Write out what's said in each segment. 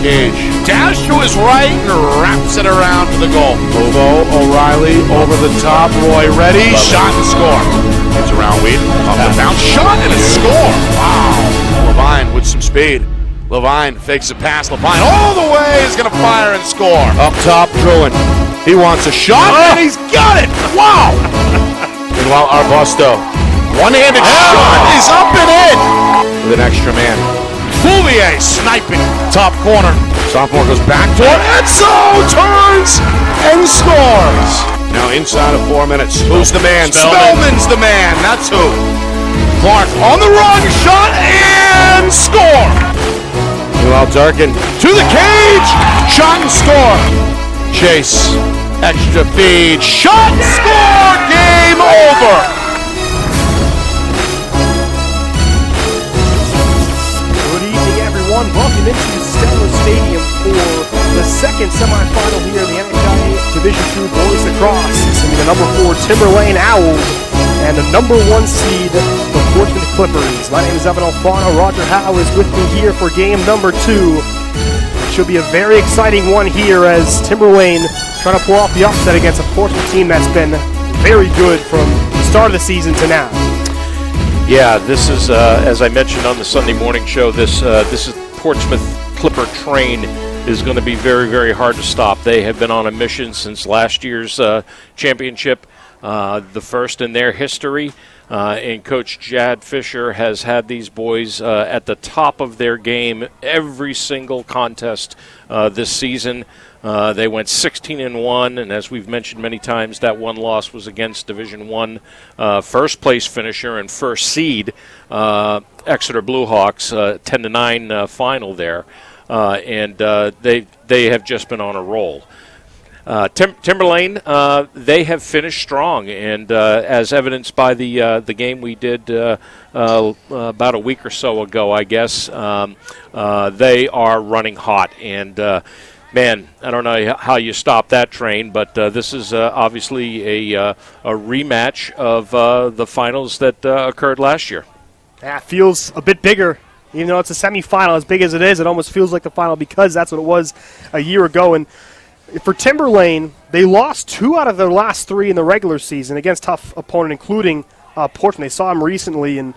cage. Dash to his right and wraps it around to the goal. Lovo, O'Reilly, over the top. Roy ready. Shot and score. Gets around Wheaton. Off the bounce. Shot and a score. Wow. Levine with some speed. Levine fakes a pass. Levine all the way is going to fire and score. Up top, Druin. He wants a shot, and he's got it. Wow. Meanwhile, Arbusto. One-handed shot is up and in. With an extra man. Bouvier sniping top corner. Sophomore goes back for it. Enzo turns and scores. Now inside of 4 minutes. Who's the man? Spellman's the man. That's who. Clark on the run. Shot and score. Meanwhile, Durkin to the cage. Shot and score. Chase. Extra feed. Shot and score. Game over. Welcome into Stellar Stadium for the second semifinal here in the NHIAA Division II Boys Lacrosse. It's going to be the number 4 Timberlane Owls and the number 1 seed, the Portsmouth Clippers. My name is Evan Alfano. Roger Howe is with me here for game number 2. It should be a very exciting one here as Timberlane trying to pull off the upset against a Portsmouth team that's been very good from the start of the season to now. Yeah, this is, as I mentioned on the Sunday morning show, this is Portsmouth Clipper train is going to be very, very hard to stop. They have been on a mission since last year's championship, the first in their history. And Coach Jad Fisher has had these boys at the top of their game every single contest this season. They went 16-1, and as we've mentioned many times, that one loss was against Division I first place finisher and first seed Exeter Bluehawks, 10-9 final there, and they have just been on a roll. Timberlane, they have finished strong, and as evidenced by the game we did about a week or so ago, I guess, they are running hot, and man, I don't know how you stop that train, but this is obviously a rematch of the finals that occurred last year. Yeah, it feels a bit bigger. Even though it's a semifinal, as big as it is, it almost feels like the final because that's what it was a year ago. And for Timberlane, they lost 2 out of their last 3 in the regular season against tough opponent, including Portsmouth. They saw him recently, and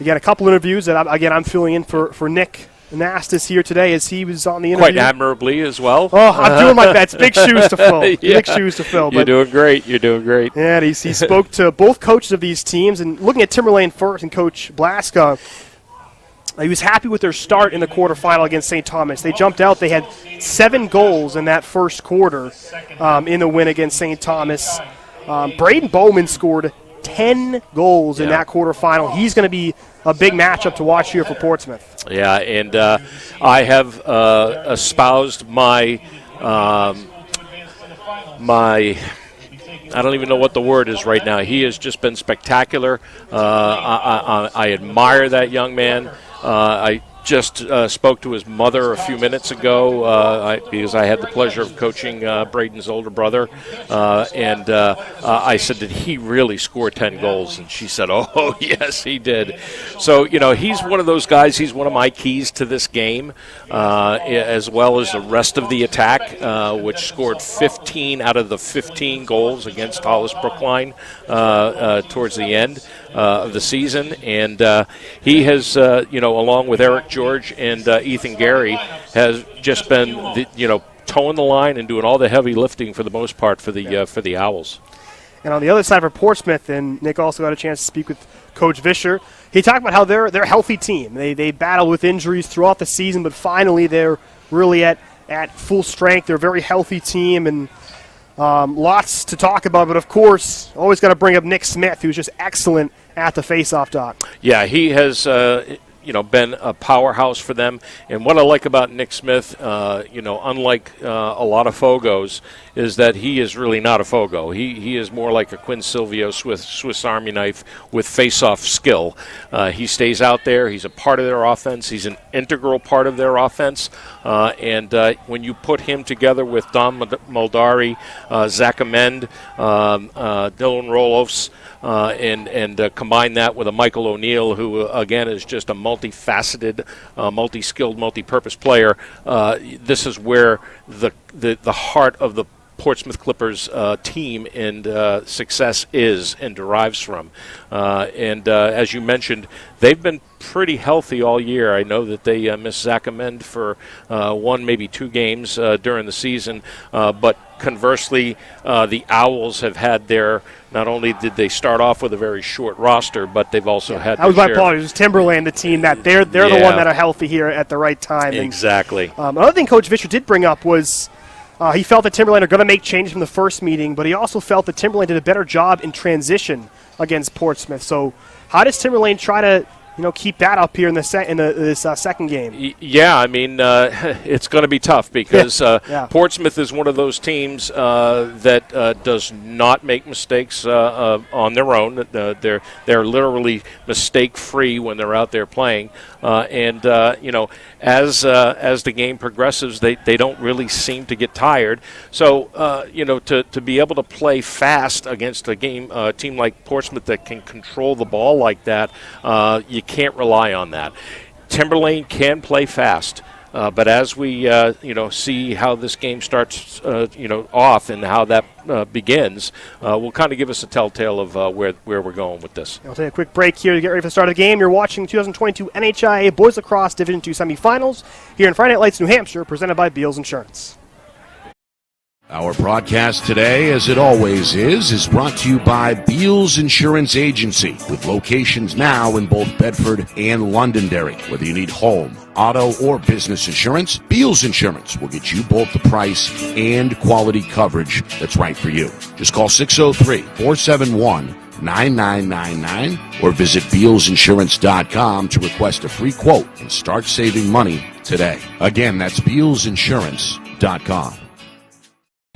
again, a couple interviews that I'm filling in for Nick Nastis here today as he was on the interview. Quite admirably as well. Oh, I'm doing my best. Big shoes to fill. Yeah. Big shoes to fill. You're doing great. You're doing great. Yeah, he spoke to both coaches of these teams, and looking at Timberlane first and Coach Blaska, he was happy with their start in the quarterfinal against St. Thomas. They jumped out. They had 7 goals in that first quarter in the win against St. Thomas. Braden Bowman scored 10 goals in that quarterfinal. He's going to be a big matchup to watch here for Portsmouth. Yeah, and I have espoused my I don't even know what the word is right now. He has just been spectacular. I admire that young man. I just spoke to his mother a few minutes ago because I had the pleasure of coaching Braden's older brother. And I said, did he really score 10 goals? And she said, oh, yes, he did. So, he's one of those guys. He's one of my keys to this game, as well as the rest of the attack, which scored 15 out of the 15 goals against Hollis Brookline towards the end of the season. And he has, along with Eric George and Ethan Gary, has just been, towing the line and doing all the heavy lifting for the most part for the Owls. And on the other side for Portsmouth, and Nick also got a chance to speak with Coach Vischer, he talked about how they're a healthy team. They battled with injuries throughout the season, but finally they're really at full strength. They're a very healthy team, and lots to talk about. But, of course, always got to bring up Nick Smith, who's just excellent at the face-off dot. Yeah, he has been a powerhouse for them. And what I like about Nick Smith, unlike a lot of Fogos, is that he is really not a Fogo. He is more like a Quinn Silvio Swiss Army knife with face-off skill. He stays out there. He's a part of their offense. He's an integral part of their offense. And when you put him together with Don Moldari, Zach Amend, Dylan Rolofs, and combine that with a Michael O'Neill, who, again, is just a multifaceted, multi-skilled, multi-purpose player. This is where the heart of the Portsmouth Clippers team and success is and derives from. And as you mentioned, they've been pretty healthy all year. I know that they missed Zach Amend for 1, maybe 2 games during the season, but conversely, the Owls have had not only did they start off with a very short roster, but they've also had that was my point. It was Timberlane, the team that they're the one that are healthy here at the right time. Exactly. And, another thing Coach Vischer did bring up was he felt that Timberlane are going to make changes from the first meeting, but he also felt that Timberlane did a better job in transition against Portsmouth. So how does Timberlane try to keep that up here in this second game? Yeah, I mean, it's going to be tough because Portsmouth is one of those teams that does not make mistakes on their own. They're literally mistake-free when they're out there playing. As the game progresses, they don't really seem to get tired. So, to be able to play fast against a team like Portsmouth that can control the ball like that, you can't rely on that. Timberlane can play fast, but as we see how this game starts off and how that begins, will kind of give us a telltale of where we're going with this. I'll take a quick break here to get ready for the start of the game. You're watching 2022 NHIAA Boys Lacrosse Division II Semifinals here in Friday Night Lights, New Hampshire, presented by Beals Insurance. Our broadcast today, as it always is brought to you by Beals Insurance Agency, with locations now in both Bedford and Londonderry. Whether you need home, auto, or business insurance, Beals Insurance will get you both the price and quality coverage that's right for you. Just call 603-471-9999 or visit BealsInsurance.com to request a free quote and start saving money today. Again, that's BealsInsurance.com.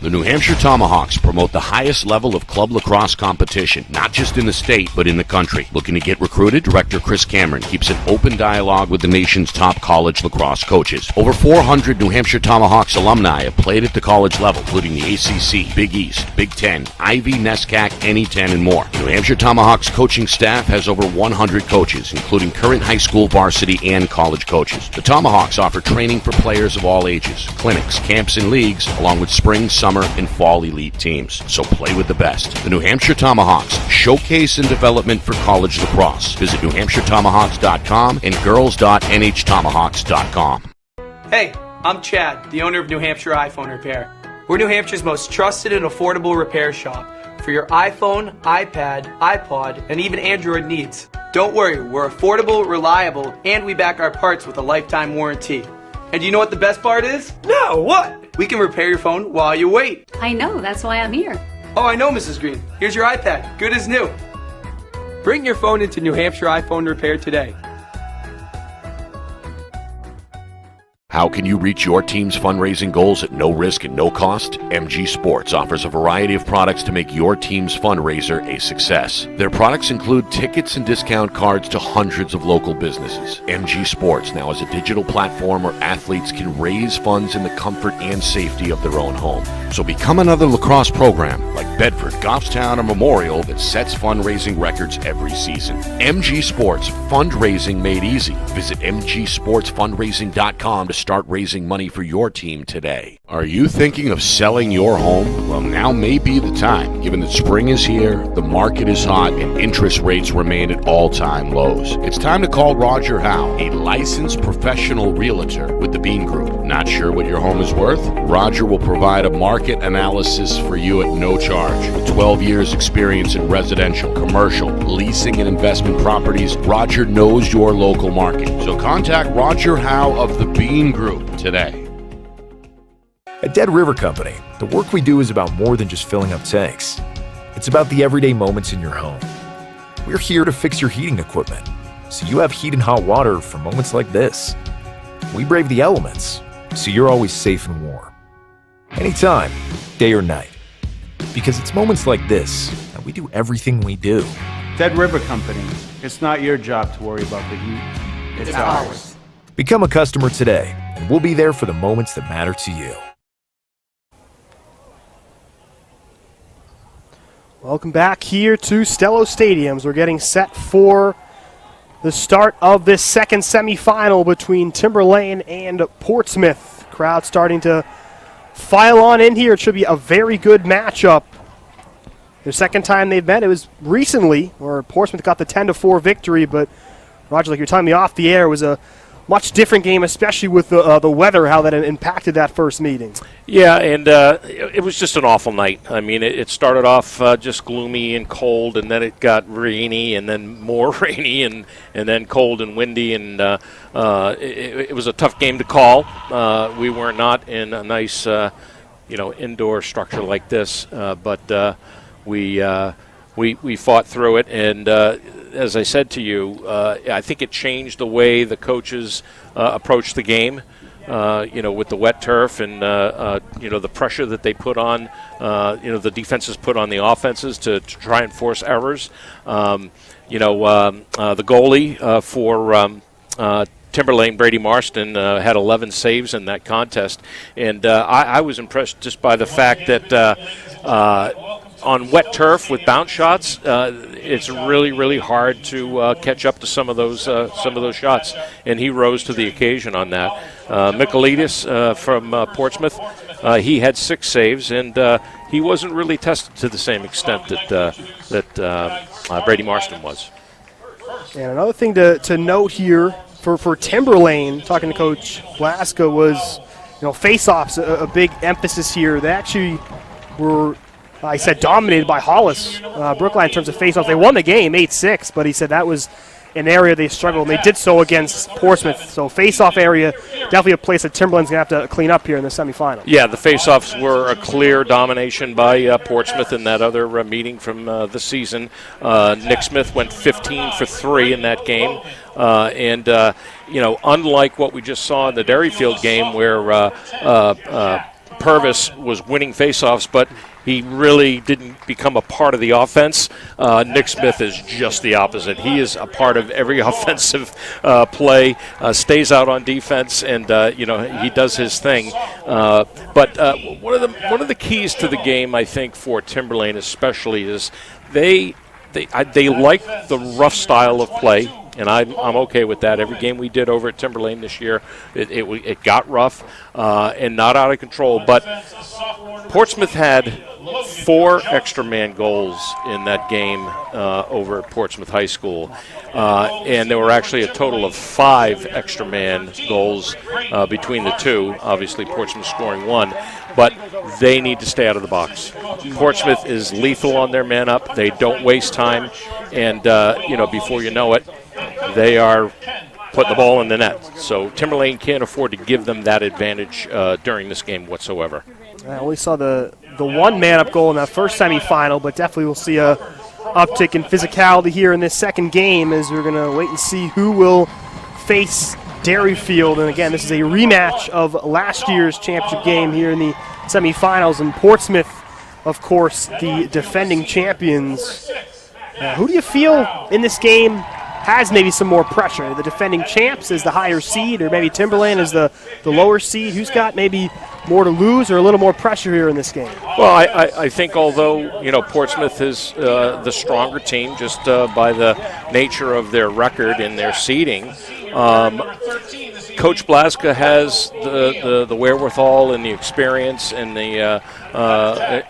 The New Hampshire Tomahawks promote the highest level of club lacrosse competition, not just in the state, but in the country. Looking to get recruited? Director Chris Cameron keeps an open dialogue with the nation's top college lacrosse coaches. Over 400 New Hampshire Tomahawks alumni have played at the college level, including the ACC, Big East, Big Ten, Ivy, NESCAC, NE10, and more. The New Hampshire Tomahawks coaching staff has over 100 coaches, including current high school varsity and college coaches. The Tomahawks offer training for players of all ages, clinics, camps, and leagues, along with spring, summer, and fall elite teams. So play with the best. The New Hampshire Tomahawks, showcase and development for college lacrosse. Visit NewHampshireTomahawks.com and girls.NHTomahawks.com. Hey, I'm Chad, the owner of New Hampshire iPhone Repair. We're New Hampshire's most trusted and affordable repair shop for your iPhone, iPad, iPod, and even Android needs. Don't worry, we're affordable, reliable, and we back our parts with a lifetime warranty. And you know what the best part is? No, what? We can repair your phone while you wait. I know, that's why I'm here. Oh, I know, Mrs. Green. Here's your iPad, good as new. Bring your phone into New Hampshire iPhone Repair today. How can you reach your team's fundraising goals at no risk and no cost? MG Sports offers a variety of products to make your team's fundraiser a success. Their products include tickets and discount cards to hundreds of local businesses. MG Sports now has a digital platform where athletes can raise funds in the comfort and safety of their own home. So become another lacrosse program like Bedford, Goffstown, or Memorial that sets fundraising records every season. MG Sports, fundraising made easy. Visit mgsportsfundraising.com to start raising money for your team today. Are you thinking of selling your home? Well, now may be the time, given that spring is here, the market is hot, and interest rates remain at all-time lows. It's time to call Roger Howe, a licensed professional realtor with the Bean Group. Not sure what your home is worth? Roger will provide a market analysis for you at no charge. With 12 years experience in residential, commercial, leasing, and investment properties, Roger knows your local market. So contact Roger Howe of the Bean Group today. At Dead River Company, the work we do is about more than just filling up tanks. It's about the everyday moments in your home. We're here to fix your heating equipment, so you have heat and hot water for moments like this. We brave the elements, so you're always safe and warm. Anytime, day or night. Because it's moments like this that we do everything we do. Dead River Company. It's not your job to worry about the heat. It's ours. Become a customer today, and we'll be there for the moments that matter to you. Welcome back here to Stello Stadiums. We're getting set for the start of this second semifinal between Timberlane and Portsmouth. Crowd starting to file on in here. It should be a very good matchup. The second time they've met, it was recently, where Portsmouth got the 10-4 victory, but Roger, like you're telling me off the air, it was a much different game, especially with the weather, how that impacted that first meeting. Yeah, and it was just an awful night. I mean, it started off just gloomy and cold, and then it got rainy, and then more rainy, and then cold and windy, and it was a tough game to call. We were not in a nice, indoor structure like this, but we fought through it, and as I said to you, I think it changed the way the coaches approached the game. With the wet turf and the pressure that they put on, the defenses put on the offenses to try and force errors. The goalie for Timberlane, Brady Marston, had 11 saves in that contest, and I was impressed just by the fact that on wet turf with bounce shots, it's really, really hard to catch up to some of those shots, and he rose to the occasion on that. Michaelidis from Portsmouth, he had 6 saves, and he wasn't really tested to the same extent that Brady Marston was. And another thing to note here for Timberlane, talking to Coach Blaska, was face-offs, a big emphasis here. They actually were, I said, dominated by Hollis, Brookline, in terms of face-offs. They won the game 8-6, but he said that was an area they struggled, and they did so against Portsmouth. So face-off area, definitely a place that Timberlane's going to have to clean up here in the semifinal. Yeah, the face-offs were a clear domination by Portsmouth in that other meeting from the season. Nick Smith went 15 for 3 in that game. Unlike what we just saw in the Derryfield game where Purvis was winning face-offs, but he really didn't become a part of the offense. Nick Smith is just the opposite. He is a part of every offensive play, stays out on defense, and he does his thing. But one of the keys to the game, I think, for Timberlane especially, is they like the rough style of play. And I'm okay with that. Every game we did over at Timberlane this year, it got rough and not out of control. But Portsmouth had 4 extra man goals in that game over at Portsmouth High School. And there were actually a total of 5 extra man goals between the two. Obviously, Portsmouth scoring 1. But they need to stay out of the box. Portsmouth is lethal on their man up. They don't waste time. And, before you know it, they are putting the ball in the net. So Timberlane can't afford to give them that advantage during this game whatsoever. I only saw the one man-up goal in that first semifinal, but definitely we'll see a uptick in physicality here in this second game as we're going to wait and see who will face Derryfield. And again, this is a rematch of last year's championship game here in the semifinals. And Portsmouth, of course, the defending champions. Who do you feel in this game has maybe some more pressure? The defending champs is the higher seed, or maybe Timberlane is the lower seed? Who's got maybe more to lose or a little more pressure here in this game? Well, I think although, Portsmouth is the stronger team just by the nature of their record and their seeding, Coach Blaska has the wherewithal and the experience and the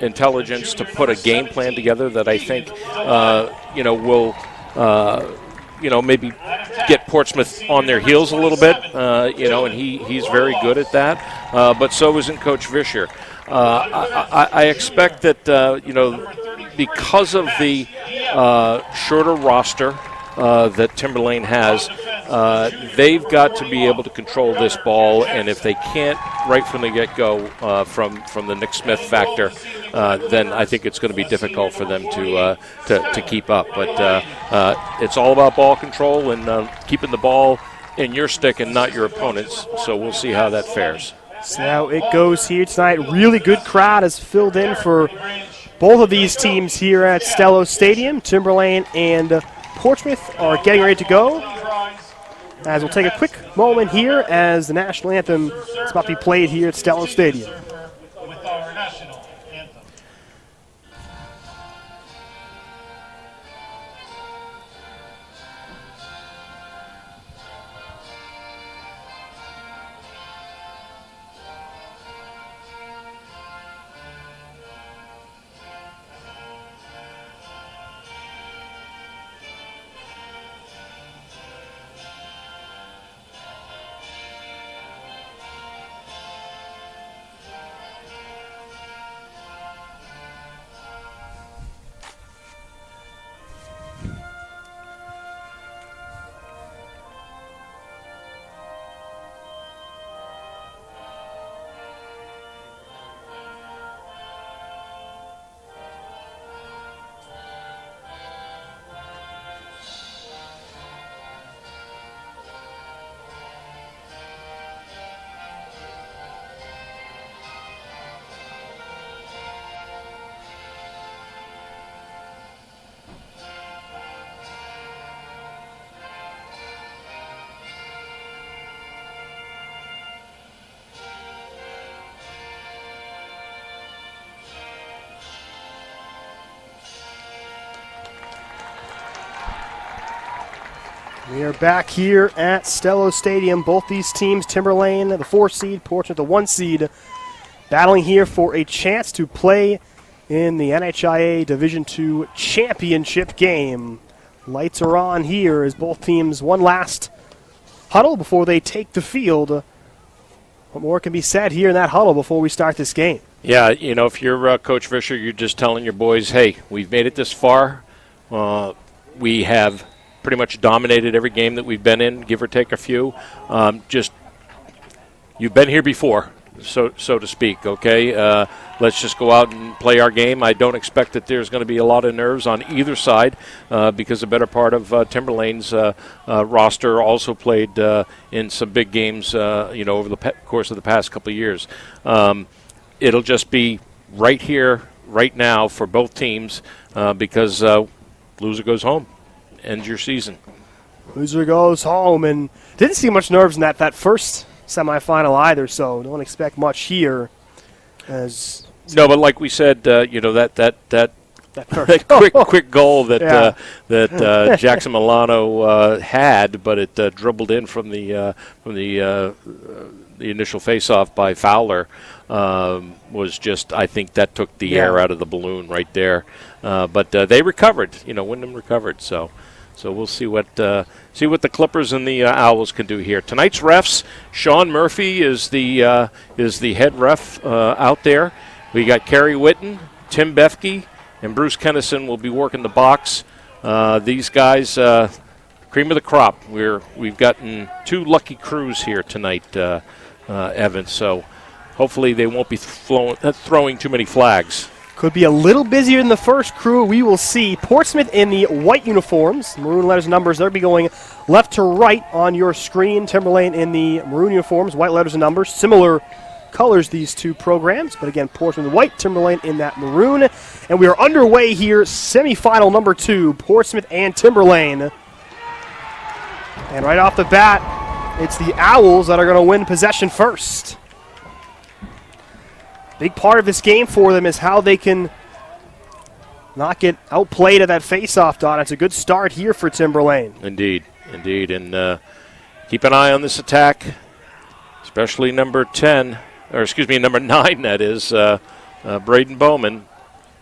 intelligence to put a game plan together that I think, will maybe get Portsmouth on their heels a little bit, and he's very good at that. But so isn't Coach Vischer. I expect that, because of the shorter roster that Timberlane has, they've got to be able to control this ball, and if they can't right from the get-go from the Nick Smith factor, then I think it's going to be difficult for them to keep up. But it's all about ball control and keeping the ball in your stick and not your opponent's, so we'll see how that fares. So how it goes here tonight. Really good crowd has filled in for both of these teams here at Stello Stadium. Timberlane and Portsmouth are getting ready to go. As we'll take a quick moment here as the national anthem is about to be played here at Stello Stadium. We are back here at Stello Stadium. Both these teams, Timberlane, the 4 seed, Portsmouth, the 1 seed, battling here for a chance to play in the NHIAA Division II championship game. Lights are on here as both teams one last huddle before they take the field. What more can be said here in that huddle before we start this game? Yeah, if you're Coach Fisher, you're just telling your boys, hey, we've made it this far. We have pretty much dominated every game that we've been in, give or take a few. You've been here before, so to speak, okay? Let's just go out and play our game. I don't expect that there's going to be a lot of nerves on either side because the better part of Timberlane's roster also played in some big games, over the course of the past couple of years. It'll just be right here, right now for both teams because loser goes home. Ends your season. Loser goes home, and didn't see much nerves in that first semifinal either, so don't expect much here. No, but like we said, that quick goal that Jackson Milano had, but it dribbled in from the initial faceoff by Fowler was just, I think that took the air out of the balloon right there. But they recovered. Wyndham recovered. So we'll see what the Clippers and the Owls can do here. Tonight's refs, Sean Murphy is the head ref out there. We got Kerry Witten, Tim Befke, and Bruce Kennison will be working the box. These guys, cream of the crop. We've gotten 2 lucky crews here tonight, Evan. So hopefully they won't be throwing too many flags. Could be a little busier than the first crew. We will see. Portsmouth in the white uniforms, maroon letters and numbers. They'll be going left to right on your screen. Timberlane in the maroon uniforms, white letters and numbers. Similar colors, these two programs. But again, Portsmouth in white, Timberlane in that maroon. And we are underway here, semifinal number 2, Portsmouth and Timberlane. And right off the bat, it's the Owls that are going to win possession first. Big part of this game for them is how they can not get outplayed at that face-off dot. It's a good start here for Timberlane. Indeed. And keep an eye on this attack, especially number 9, that is, Braden Bowman.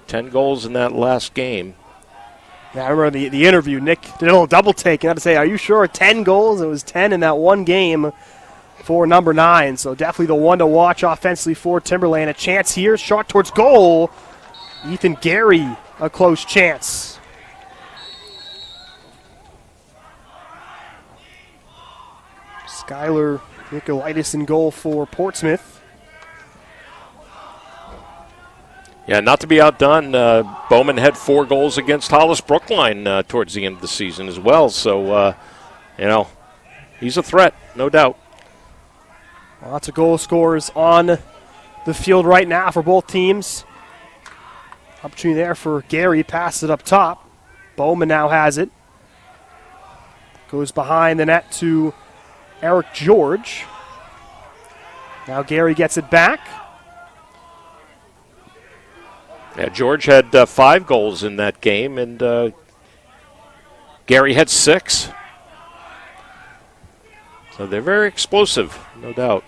10 goals in that last game. Yeah, I remember the interview. Nick did a little double take. You had to say, are you sure 10 goals? It was 10 in that one game for number 9. So definitely the one to watch offensively for Timberlane. A chance here, shot towards goal. Ethan Gary, a close chance. Skylar Nicolaitis in goal for Portsmouth. Yeah, not to be outdone, Bowman had 4 goals against Hollis Brookline towards the end of the season as well. So, he's a threat, no doubt. Lots of goal scorers on the field right now for both teams. Opportunity there for Gary, passes it up top. Bowman now has it. Goes behind the net to Eric George. Now Gary gets it back. Yeah, George had 5 goals in that game, and Gary had 6. So they're very explosive, no doubt.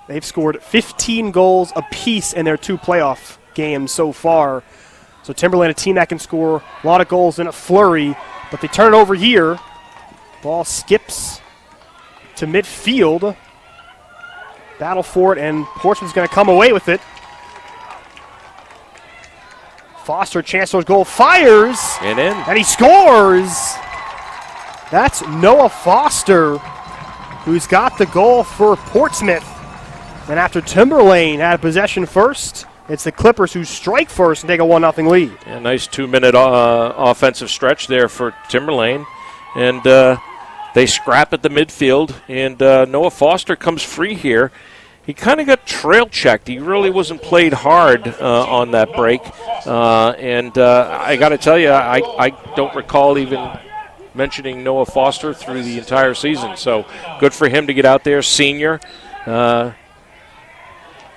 They've scored 15 goals apiece in their 2 playoff games so far. So Timberlane, a team that can score a lot of goals in a flurry, but they turn it over here. Ball skips to midfield. Battle for it, and Portsmouth's going to come away with it. Foster, chance towards goal, fires. And in. And he scores. That's Noah Foster, who's got the goal for Portsmouth. And after Timberlane had possession first, it's the Clippers who strike first and take a 1-0 lead. Yeah, nice 2-minute offensive stretch there for Timberlane. And they scrap at the midfield, and Noah Foster comes free here. He kind of got trail checked. He really wasn't played hard on that break. And I got to tell you, I don't recall even mentioning Noah Foster through the entire season. So good for him to get out there, senior.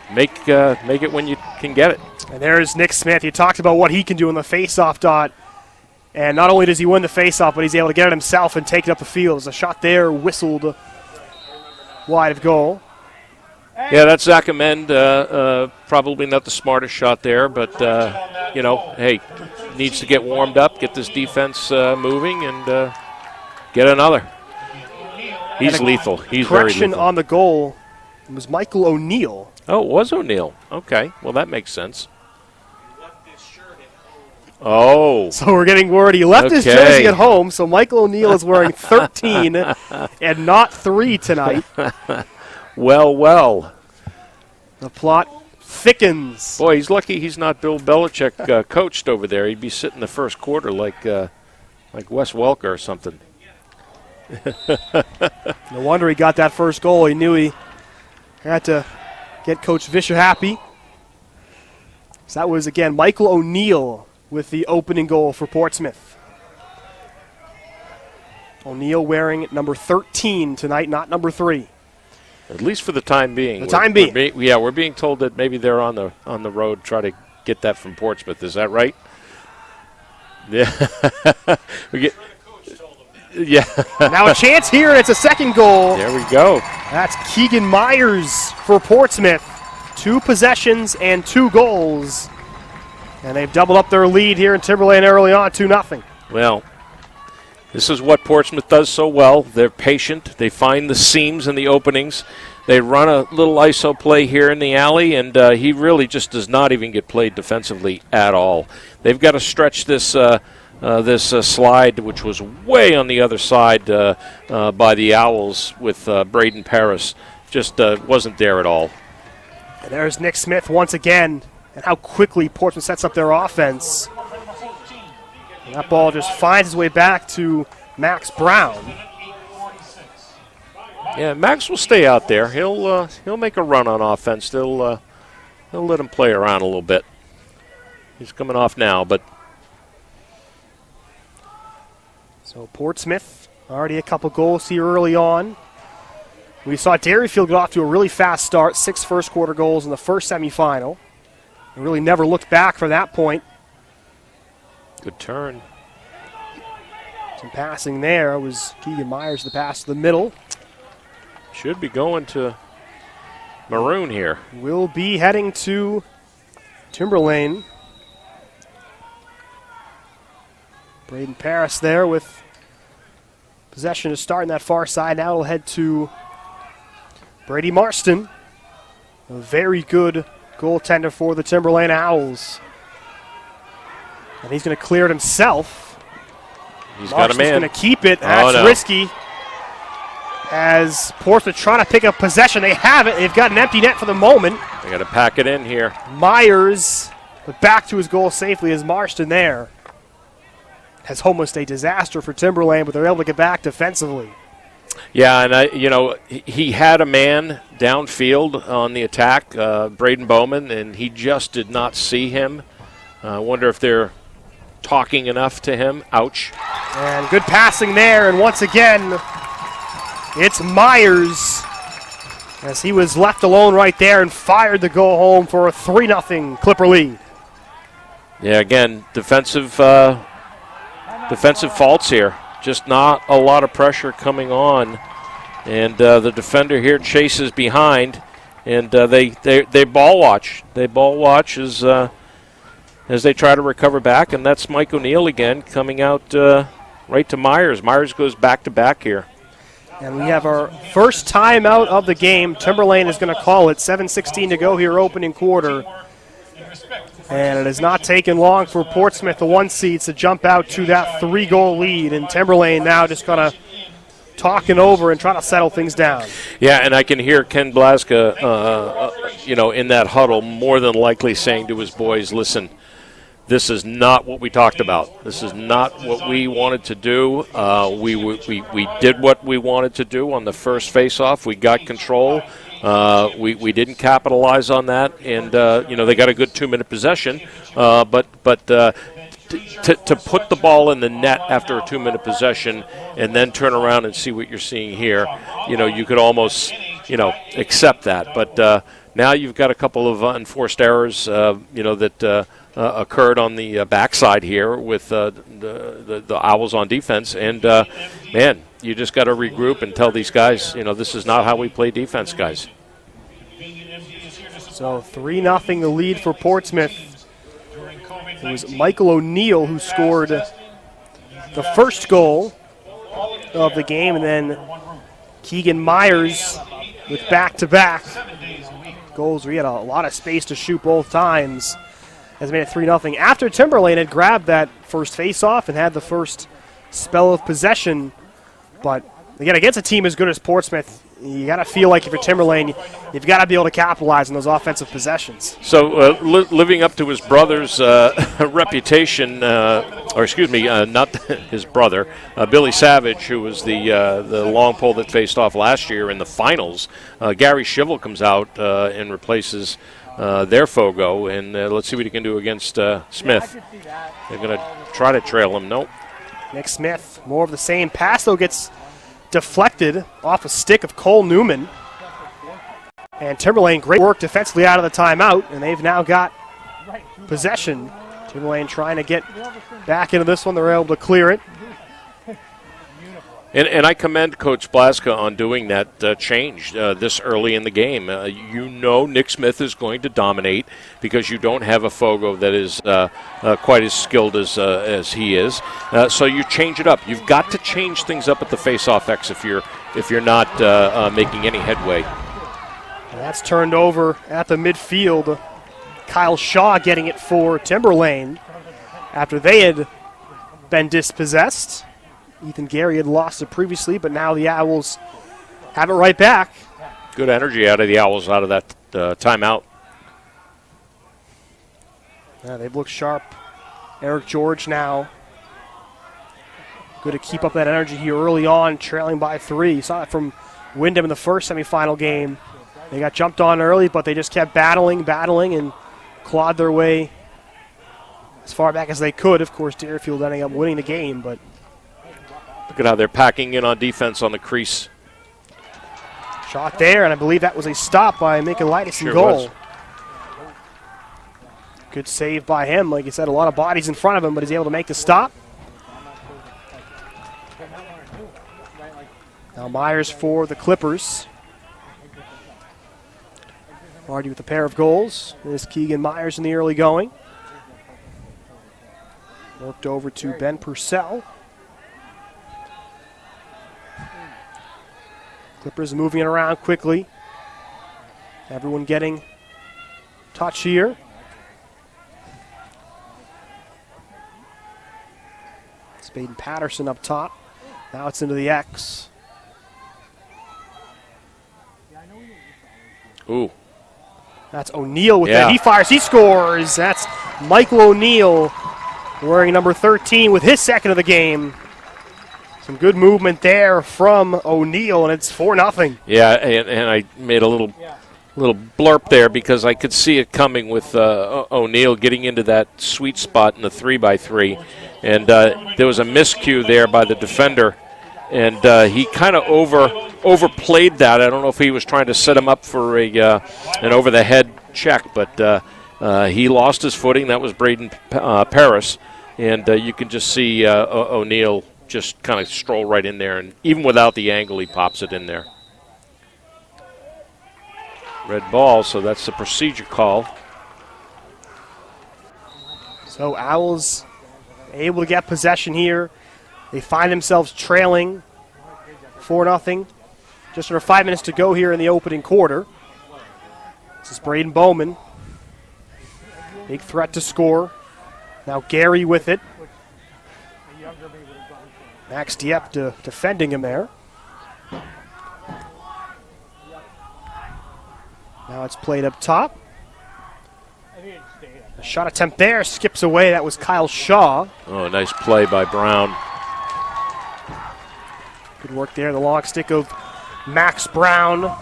Make it when you can get it. And there's Nick Smith. You talked about what he can do in the face-off dot. And not only does he win the faceoff, but he's able to get it himself and take it up the field. There's a shot there, whistled wide of goal. Yeah, that's Zach Amend. Probably not the smartest shot there, but, hey, needs to get warmed up, get this defense moving, and get another. He's lethal. He's very Correction lethal. on the goal. It was Michael O'Neill. Oh, it was O'Neill. Okay, well, that makes sense. Oh. So we're getting word he left his jersey at home, so Michael O'Neill is wearing 13 and not 3 tonight. Well. The plot thickens. Boy, he's lucky he's not Bill Belichick coached over there. He'd be sitting the first quarter like Wes Welker or something. No wonder he got that first goal. He knew he had to get Coach Vischer happy. So that was, again, Michael O'Neill with the opening goal for Portsmouth. O'Neill wearing number 13 tonight, not number 3. At least for the time being. We're being told that maybe they're on the road, try to get that from Portsmouth. Is that right? Yeah. Yeah. Now a chance here, and it's a second goal. There we go. That's Keegan Myers for Portsmouth. 2 possessions and 2 goals. And they've doubled up their lead here in Timberlane early on, 2-0. Well, this is what Portsmouth does so well. They're patient. They find the seams and the openings. They run a little iso play here in the alley, and he really just does not even get played defensively at all. They've got to stretch this slide, which was way on the other side by the Owls with Braden Paris. Just wasn't there at all. And there's Nick Smith once again, and how quickly Portsmouth sets up their offense. And that ball just finds its way back to Max Brown. Yeah, Max will stay out there. He'll make a run on offense. They'll let him play around a little bit. He's coming off now, but so Portsmouth already a couple goals here early on. We saw Derryfield get off to a really fast start, 6 first-quarter goals in the first semifinal. And really never looked back from that point. Good turn. Some passing there. It was Keegan Myers, the pass to the middle. Should be going to Maroon here. Will be heading to Timberlane. Braden Paris there with possession to start in that far side. Now it'll head to Brady Marston. A very good goaltender for the Timberlane Owls. And he's going to clear it himself. He's got a man. Marston's going to keep it. That's risky. As Portsmouth trying to pick up possession. They have it. They've got an empty net for the moment. They got to pack it in here. Myers, but back to his goal safely as Marston there. Has almost a disaster for Timberlane, but they're able to get back defensively. Yeah, and he had a man downfield on the attack, Braden Bowman, and he just did not see him. I wonder if they're talking enough to him. Ouch. And good passing there, and once again, it's Myers as he was left alone right there and fired the goal home for a 3-0 Clipper lead. Yeah, again, defensive faults here. Just not a lot of pressure coming on. And the defender here chases behind, and they ball watch. They ball watch as they try to recover back, and that's Mike O'Neill again coming out right to Myers. Myers goes back-to-back here. And we have our first timeout of the game. Timberlane is going to call it. 7:16 to go here, opening quarter. And it has not taken long for Portsmouth, the 1 seeds, to jump out to that 3-goal lead. And Timberlane now just going to talking over and trying to settle things down. Yeah, and I can hear Ken Blaska, in that huddle, more than likely saying to his boys, listen, this is not what we talked about. This is not what we wanted to do. We did what we wanted to do on the first face-off. We got control. We didn't capitalize on that, and they got a good 2-minute possession. But to put the ball in the net after a 2-minute possession and then turn around and see what you're seeing here, you could almost accept that. But Now you've got a couple of enforced errors, that occurred on the backside here with the Owls on defense. And, man, you just got to regroup and tell these guys, this is not how we play defense, guys. So 3-0 the lead for Portsmouth. It was Michael O'Neill who scored the first goal of the game, and then Keegan Myers with back-to-back goals where he had a lot of space to shoot both times has made it 3-0. After Timberlane had grabbed that first face-off and had the first spell of possession, but again, against a team as good as Portsmouth, you got to feel like if you're Timberlane, you've got to be able to capitalize on those offensive possessions. So living up to his brother's reputation, not his brother, Billy Savage, who was the long pole that faced off last year in the finals. Gary Schivel comes out and replaces their Fogo, and let's see what he can do against Smith. They're going to try to trail him. Nope. Nick Smith, more of the same. Pass, though, gets deflected off a stick of Cole Newman. And Timberlane, great work defensively out of the timeout, and they've now got possession. Timberlane trying to get back into this one. They're able to clear it. And I commend Coach Blaska on doing that change this early in the game. Nick Smith is going to dominate because you don't have a Fogo that is quite as skilled as he is. So you change it up. You've got to change things up at the face-off X if you're not making any headway. And that's turned over at the midfield. Kyle Shaw getting it for Timberlane after they had been dispossessed. Ethan Gary had lost it previously, but now the Owls have it right back. Good energy out of the Owls out of that timeout. Yeah, they've looked sharp. Eric George now good to keep up that energy here early on, trailing by 3. You saw that from Wyndham in the first semifinal game. They got jumped on early, but they just kept battling, and clawed their way as far back as they could. Of course, Deerfield ending up winning the game, but look at how they're packing in on defense on the crease. Shot there, and I believe that was a stop by Michaelitis in Sure goal. was. Good save by him. Like you said, a lot of bodies in front of him, but he's able to make the stop. Now Myers for the Clippers. Already with a pair of goals. There's Keegan Myers in the early going. Worked over to Ben Purcell. Clippers moving it around quickly. Everyone getting touch here. Spade and Patterson up top. Now it's into the X. Ooh. That's O'Neill with that. He fires, he scores. That's Michael O'Neill wearing number 13 with his second of the game. Some good movement there from O'Neill, and it's 4-0. Yeah, and I made a little blurb there because I could see it coming with O'Neill getting into that sweet spot in the 3x3. And there was a miscue there by the defender, and he kind of overplayed that. I don't know if he was trying to set him up for an over-the-head check, but he lost his footing. That was Braden Paris, and you can just see O'Neill just kind of stroll right in there, and even without the angle, he pops it in there. Red ball, so that's the procedure call. So Owls able to get possession here. They find themselves trailing 4-0. Just under 5 minutes to go here in the opening quarter. This is Braden Bowman. Big threat to score. Now Gary with it. Max Dieppe defending him there. Now it's played up top. A shot attempt there, skips away. That was Kyle Shaw. Oh, nice play by Brown. Good work there, the long stick of Max Brown.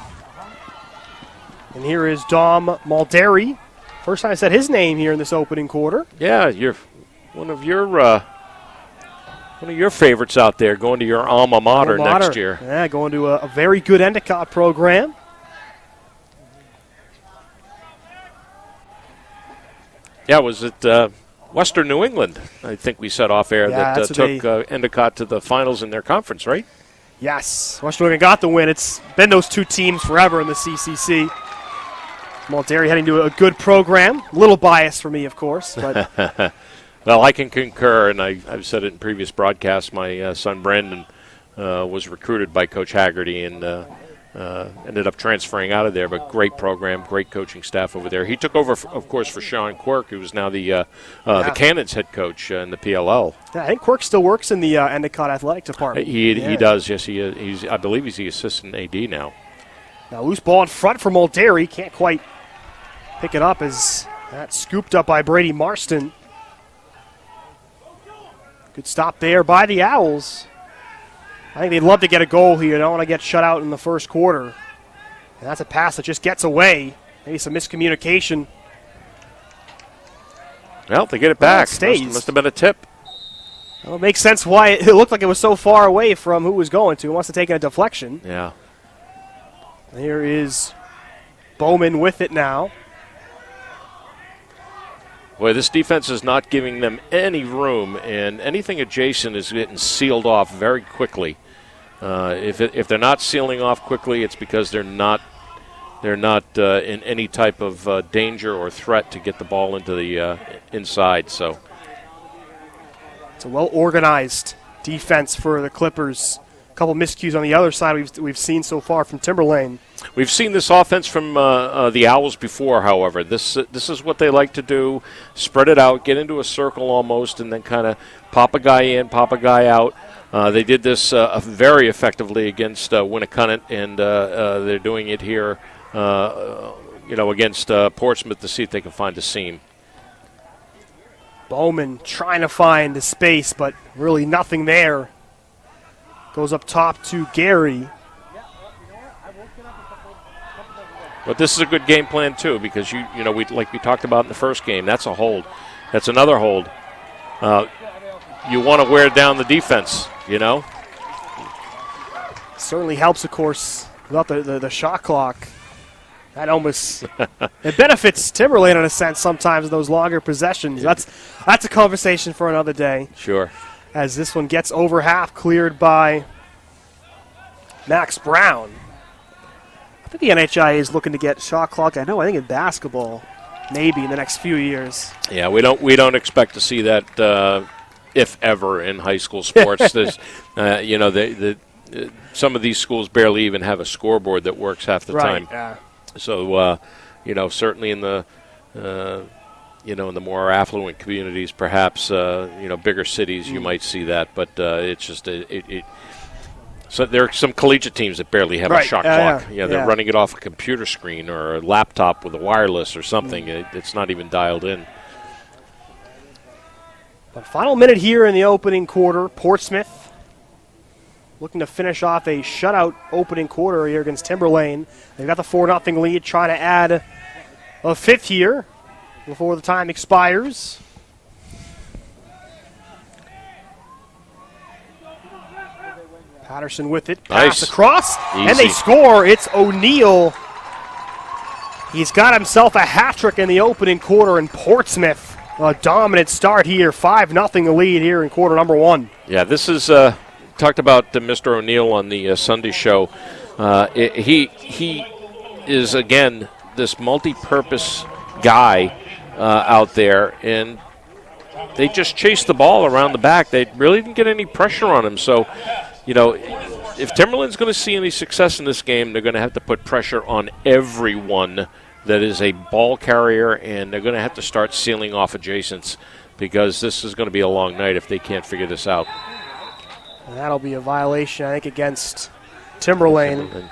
And here is Dom Malderi. First time I said his name here in this opening quarter. Yeah, you're one of your favorites out there, going to your alma mater next year. Yeah, going to a very good Endicott program. Yeah, was it Western New England? I think we set off air that took Endicott to the finals in their conference, right? Yes, Western New England got the win. It's been those two teams forever in the CCC. Monterey heading to a good program. A little biased for me, of course. But well, I can concur, and I've said it in previous broadcasts. My son Brandon was recruited by Coach Haggerty and ended up transferring out of there, but great program, great coaching staff over there. He took over, of course, for Sean Quirk, who is now the Cannons head coach in the PLL. Yeah, I think Quirk still works in the Endicott athletic department. He does, yes. I believe he's the assistant AD now. Now loose ball in front for Mulderry. Can't quite pick it up as that's scooped up by Brady Marston. Good stop there by the Owls. I think they'd love to get a goal here. They don't want to get shut out in the first quarter. And that's a pass that just gets away. Maybe some miscommunication. Well, they get it back. Stays. Must have been a tip. Well, it makes sense why it looked like it was so far away from who it was going to. He wants to take a deflection. Yeah. Here is Bowman with it now. Boy, this defense is not giving them any room, and anything adjacent is getting sealed off very quickly. If they're not sealing off quickly, it's because they're not in any type of danger or threat to get the ball into the inside. So it's a well-organized defense for the Clippers. A couple miscues on the other side we've seen so far from Timberlane. We've seen this offense from the Owls before, however. This is what they like to do, spread it out, get into a circle almost, and then kind of pop a guy in, pop a guy out. They did this very effectively against Winnicott, and they're doing it here against Portsmouth to see if they can find a seam. Bowman trying to find the space, but really nothing there. Goes up top to Gary. But this is a good game plan too, because we talked about in the first game. That's a hold. That's another hold. You want to wear down the defense. Certainly helps, of course, without the shot clock. That almost it benefits Timberlane in a sense sometimes in those longer possessions. That's a conversation for another day. Sure. As this one gets over half, cleared by Max Brown. I think the NHIAA is looking to get shot clock. I think in basketball, maybe in the next few years. Yeah, we don't expect to see that if ever in high school sports. There's, some of these schools barely even have a scoreboard that works half the time. Yeah. So, certainly in the in the more affluent communities, perhaps bigger cities, you might see that. But it's just So there are some collegiate teams that barely have a shot clock. They're running it off a computer screen or a laptop with a wireless or something. It's not even dialed in. But final minute here in the opening quarter. Portsmouth looking to finish off a shutout opening quarter here against Timberlane. They've got the 4-0 lead, trying to add a fifth here before the time expires. Patterson with it, pass across, and they score. It's O'Neill. He's got himself a hat trick in the opening quarter in Portsmouth. A dominant start here, 5-0 the lead here in quarter number one. Yeah, this is talked about Mr. O'Neill on the Sunday show. He is again this multi-purpose guy out there, and they just chased the ball around the back. They really didn't get any pressure on him. So, if Timberlane's going to see any success in this game, they're going to have to put pressure on everyone that is a ball carrier, and they're going to have to start sealing off adjacents, because this is going to be a long night if they can't figure this out. And that'll be a violation, I think, against Timberlane.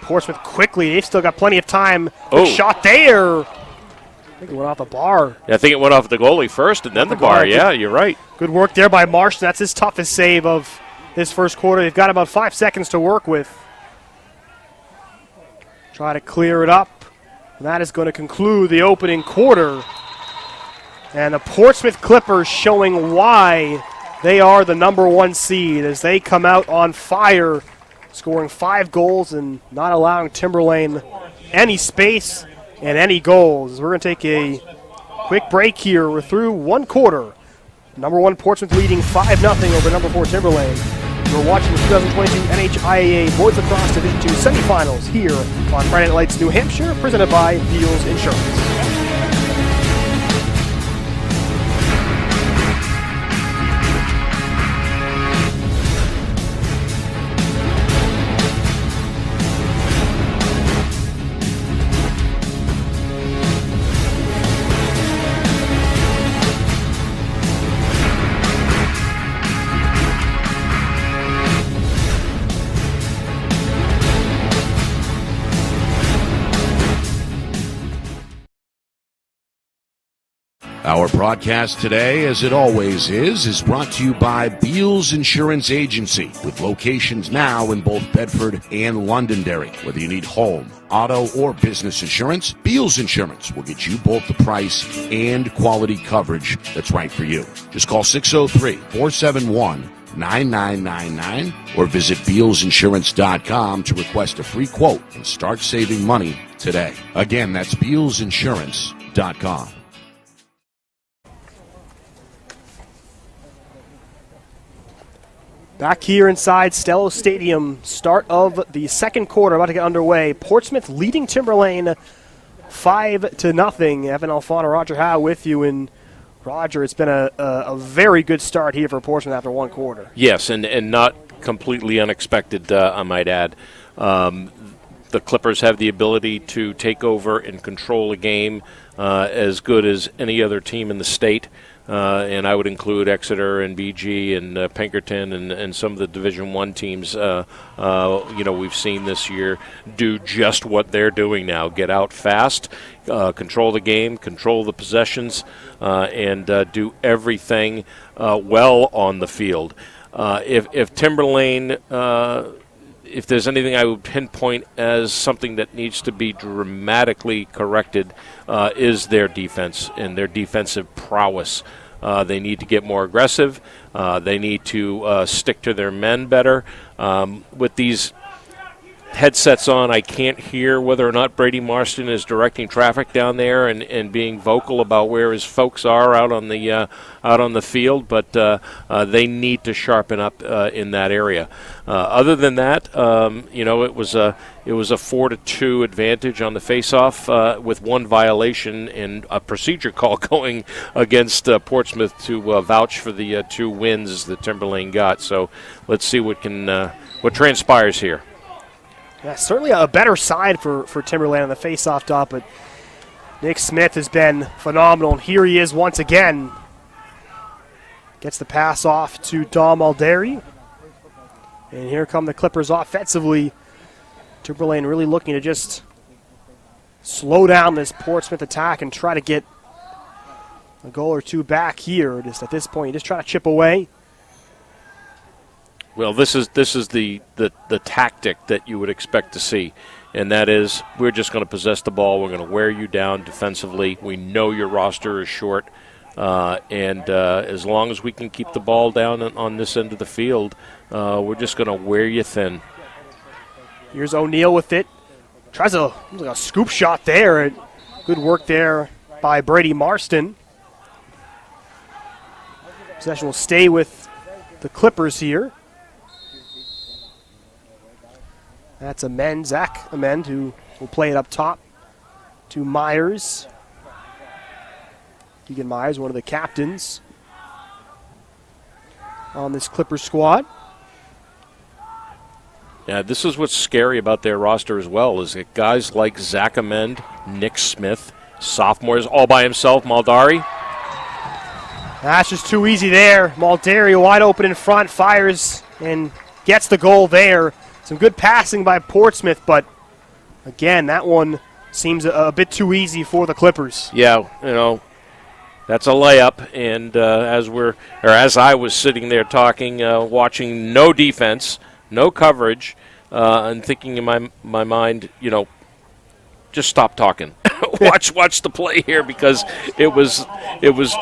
Portsmouth quickly. They've still got plenty of time. Shot there. I think it went off the bar. Yeah, I think it went off the goalie first and then the bar. Yeah, you're right. Good work there by Marsh. That's his toughest save of this first quarter. They've got about 5 seconds to work with. Try to clear it up. And that is going to conclude the opening quarter. And the Portsmouth Clippers showing why they are the number 1 seed as they come out on fire, scoring 5 goals and not allowing Timberlane any space and any goals. We're going to take a quick break here. We're through one quarter. Number 1 Portsmouth leading 5-0 over number 4 Timberlane. You're watching the 2022 NHIAA Boys Lacrosse Division II Semifinals here on Friday Night Lights, New Hampshire, presented by Beals Insurance. Our broadcast today, as it always is brought to you by Beals Insurance Agency, with locations now in both Bedford and Londonderry. Whether you need home, auto, or business insurance, Beals Insurance will get you both the price and quality coverage that's right for you. Just call 603-471-9999 or visit BealsInsurance.com to request a free quote and start saving money today. Again, that's BealsInsurance.com. Back here inside Stello Stadium, start of the second quarter about to get underway. Portsmouth leading Timberlane 5-0. Evan Alfano, Roger Howe with you. And Roger, it's been a very good start here for Portsmouth after one quarter. Yes, and not completely unexpected, I might add. The Clippers have the ability to take over and control a game as good as any other team in the state. And I would include Exeter and BG and Pinkerton and some of the Division I teams, we've seen this year do just what they're doing now. Get out fast, control the game, control the possessions, and do everything well on the field. If Timberlane... if there's anything I would pinpoint as something that needs to be dramatically corrected, is their defense and their defensive prowess. They need to get more aggressive. They need to stick to their men better. With these headsets on, I can't hear whether or not Brady Marston is directing traffic down there and being vocal about where his folks are out on the field, but they need to sharpen up in that area. Other than that, it was a 4-2 advantage on the faceoff with one violation and a procedure call going against Portsmouth to vouch for the 2 wins that Timberlane got. So let's see what transpires here. Yeah, certainly a better side for Timberlane on the face-off dot, but Nick Smith has been phenomenal. And here he is once again. Gets the pass off to Dom Alderi. And here come the Clippers offensively. Timberlane really looking to just slow down this Portsmouth attack and try to get a goal or two back here. Just at this point, you just try to chip away. Well, this is the tactic that you would expect to see, and that is we're just going to possess the ball. We're going to wear you down defensively. We know your roster is short, and as long as we can keep the ball down on this end of the field, we're just going to wear you thin. Here's O'Neal with it. Tries a scoop shot there. Good work there by Brady Marston. Possession will stay with the Clippers here. That's Amend, Zach Amend, who will play it up top to Myers. Keegan Myers, one of the captains on this Clippers squad. Yeah, this is what's scary about their roster as well, is that guys like Zach Amend, Nick Smith, sophomores all by himself, Maldari. That's just too easy there. Maldari wide open in front, fires and gets the goal there. Some good passing by Portsmouth, but again, that one seems a bit too easy for the Clippers. Yeah, that's a layup. And as I was sitting there talking, watching no defense, no coverage, and thinking in my mind, just stop talking. watch the play here, because it was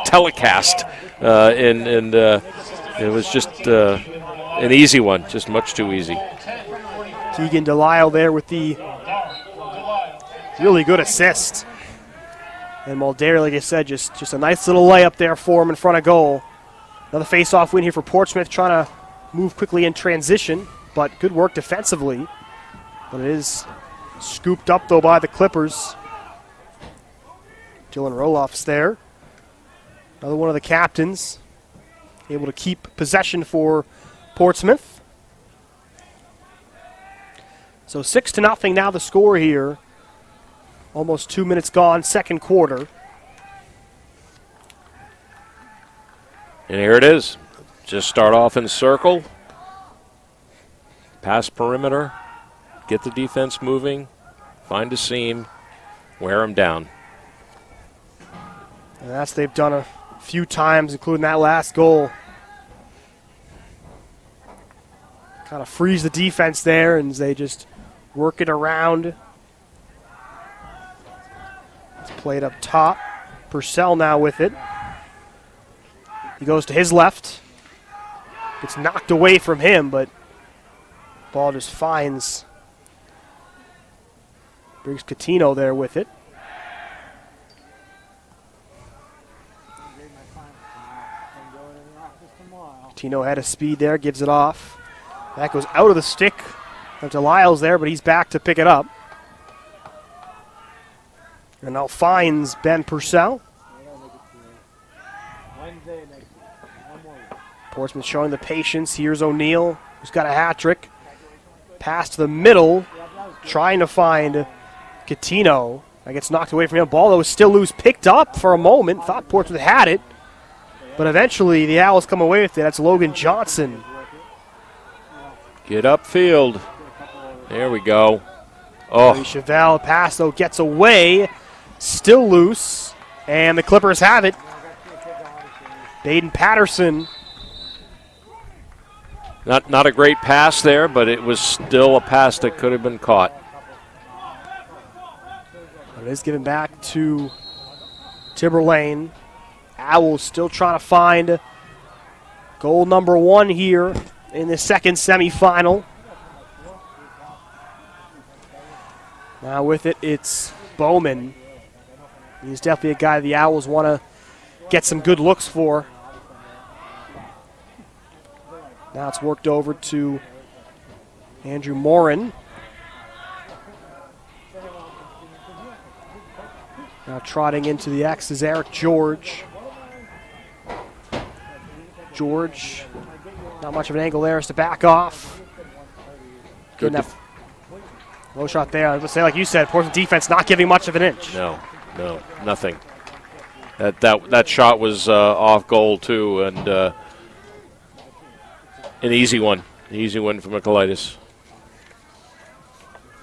telecast, and it was just an easy one, just much too easy. Keegan Delisle there with the Really good assist. And Mulderry, like I said, just a nice little layup there for him in front of goal. Another face-off win here for Portsmouth, trying to move quickly in transition, but good work defensively. But it is scooped up, though, by the Clippers. Dylan Roloff's there. Another one of the captains, able to keep possession for Portsmouth. So 6-0 now the score here. Almost 2 minutes gone, second quarter. And here it is. Just start off in the circle. Pass perimeter. Get the defense moving. Find a seam. Wear them down. And that's they've done a few times, including that last goal. Kind of freeze the defense there, and they just work it around. It's played up top. Purcell now with it. He goes to his left. Gets knocked away from him, but ball just finds. Briggs Catino there with it. Catino had a speed there, gives it off. That goes out of the stick. To Lyles there, but he's back to pick it up. And now finds Ben Purcell. Portsmouth showing the patience. Here's O'Neill, who's got a hat trick. Pass to the middle, trying to find Catino. That gets knocked away from him. Ball that was still loose, picked up for a moment. Thought Portsmouth had it, but eventually the Owls come away with it. That's Logan Johnson. Get upfield. There we go. Oh, Chevelle pass though gets away, still loose, and the Clippers have it. Baden Patterson. not a great pass there, but it was still a pass that could have been caught. It is given back to Timberlane. Owls still trying to find goal number 1 here in the second semifinal. Now with it, it's Bowman. He's definitely a guy the Owls want to get some good looks for. Now it's worked over to Andrew Morin. Now trotting into the X is Eric George. George, not much of an angle there, is to back off. Good. Low shot there. I was going to say, like you said, Portsmouth defense not giving much of an inch. No, nothing. That shot was off goal too, and an easy one for Michaelitis.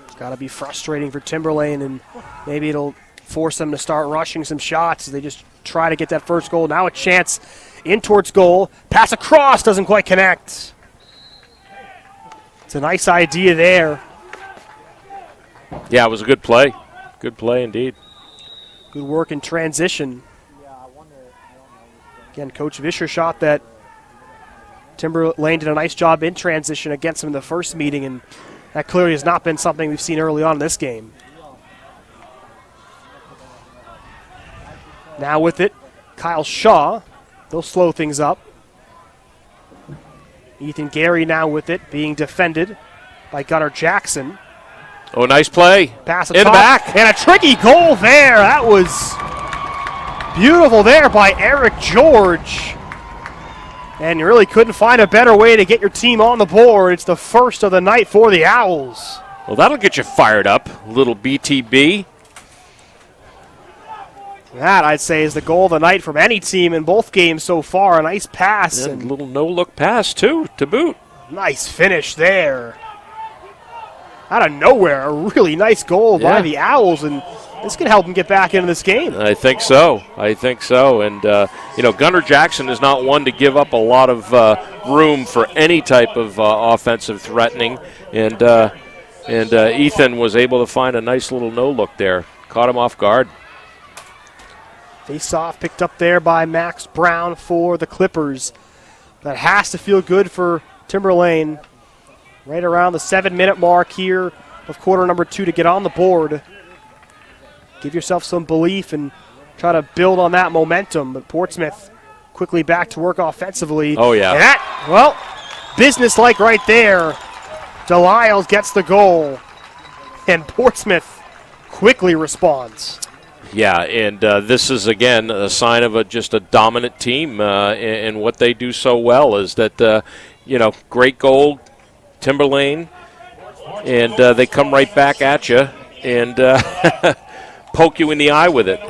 It's got to be frustrating for Timberlane, and maybe it'll force them to start rushing some shots as they just try to get that first goal. Now a chance in towards goal. Pass across, doesn't quite connect. It's a nice idea there. Yeah, it was a good play. Good play indeed. Good work in transition. Again, Coach Vischer shot that Timberlane did a nice job in transition against him in the first meeting, and that clearly has not been something we've seen early on in this game. Now with it, Kyle Shaw. They'll slow things up. Ethan Gary now with it, being defended by Gunnar Jackson. Oh, nice play. Pass in the back. And a tricky goal there. That was beautiful there by Eric George. And you really couldn't find a better way to get your team on the board. It's the first of the night for the Owls. Well, that'll get you fired up. A little BTB. That, I'd say, is the goal of the night from any team in both games so far. A nice pass. Yeah, and a little no-look pass, too, to boot. Nice finish there. Out of nowhere, a really nice goal by the Owls, and this can help them get back into this game. I think so. And, Gunnar Jackson is not one to give up a lot of room for any type of offensive threatening. And Ethan was able to find a nice little no-look there. Caught him off guard. Face-off picked up there by Max Brown for the Clippers. That has to feel good for Timberlane. Right around the 7-minute mark here of quarter number 2 to get on the board. give yourself some belief and try to build on that momentum. But Portsmouth quickly back to work offensively. Oh, yeah. And that, well, business-like right there. Delisle gets the goal, and Portsmouth quickly responds. Yeah, and this is, again, a sign of just a dominant team, and what they do so well is that, great goal, Timberlane, and they come right back at you and poke you in the eye with it,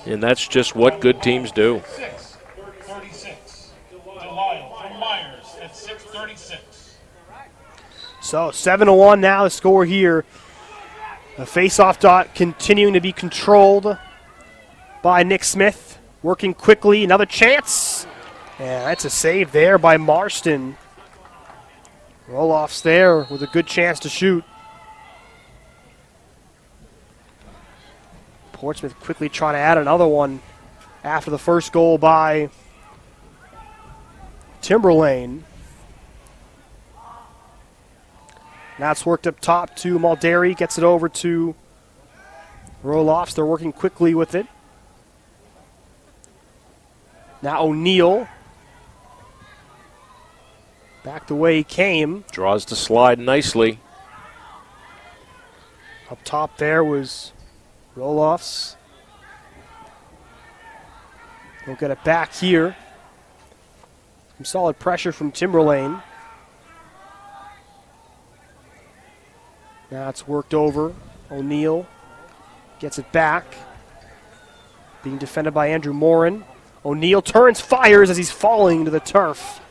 and that's just what good teams do. 6:36. Delisle from Myers at 6:36. So 7-1 now the score here. The face-off dot continuing to be controlled by Nick Smith. Working quickly, another chance. And that's a save there by Marston. Roloff's there with a good chance to shoot. Portsmouth quickly trying to add another one after the first goal by Timberlane. Now it's worked up top to Mulderry, gets it over to Roloffs. They're working quickly with it. Now O'Neill. Back the way he came. Draws the slide nicely. Up top there was Roloffs. They'll get it back here. Some solid pressure from Timberlane. Now it's worked over. O'Neill gets it back. Being defended by Andrew Morin. O'Neill turns, fires as he's falling to the turf.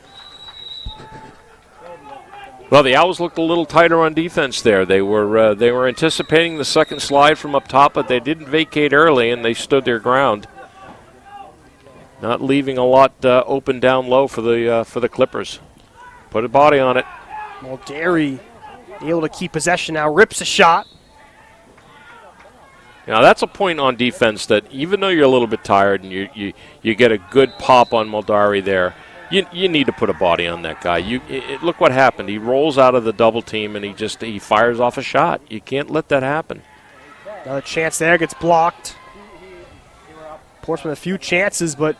Well, the Owls looked a little tighter on defense there. They were anticipating the second slide from up top, but they didn't vacate early, and they stood their ground, not leaving a lot open down low for the Clippers. Put a body on it. Mulderry able to keep possession now, rips a shot. Now that's a point on defense that even though you're a little bit tired and you get a good pop on Mulderry there, you need to put a body on that guy. Look what happened. He rolls out of the double team and he fires off a shot. You can't let that happen. Another chance there, gets blocked. Portsmouth a few chances, but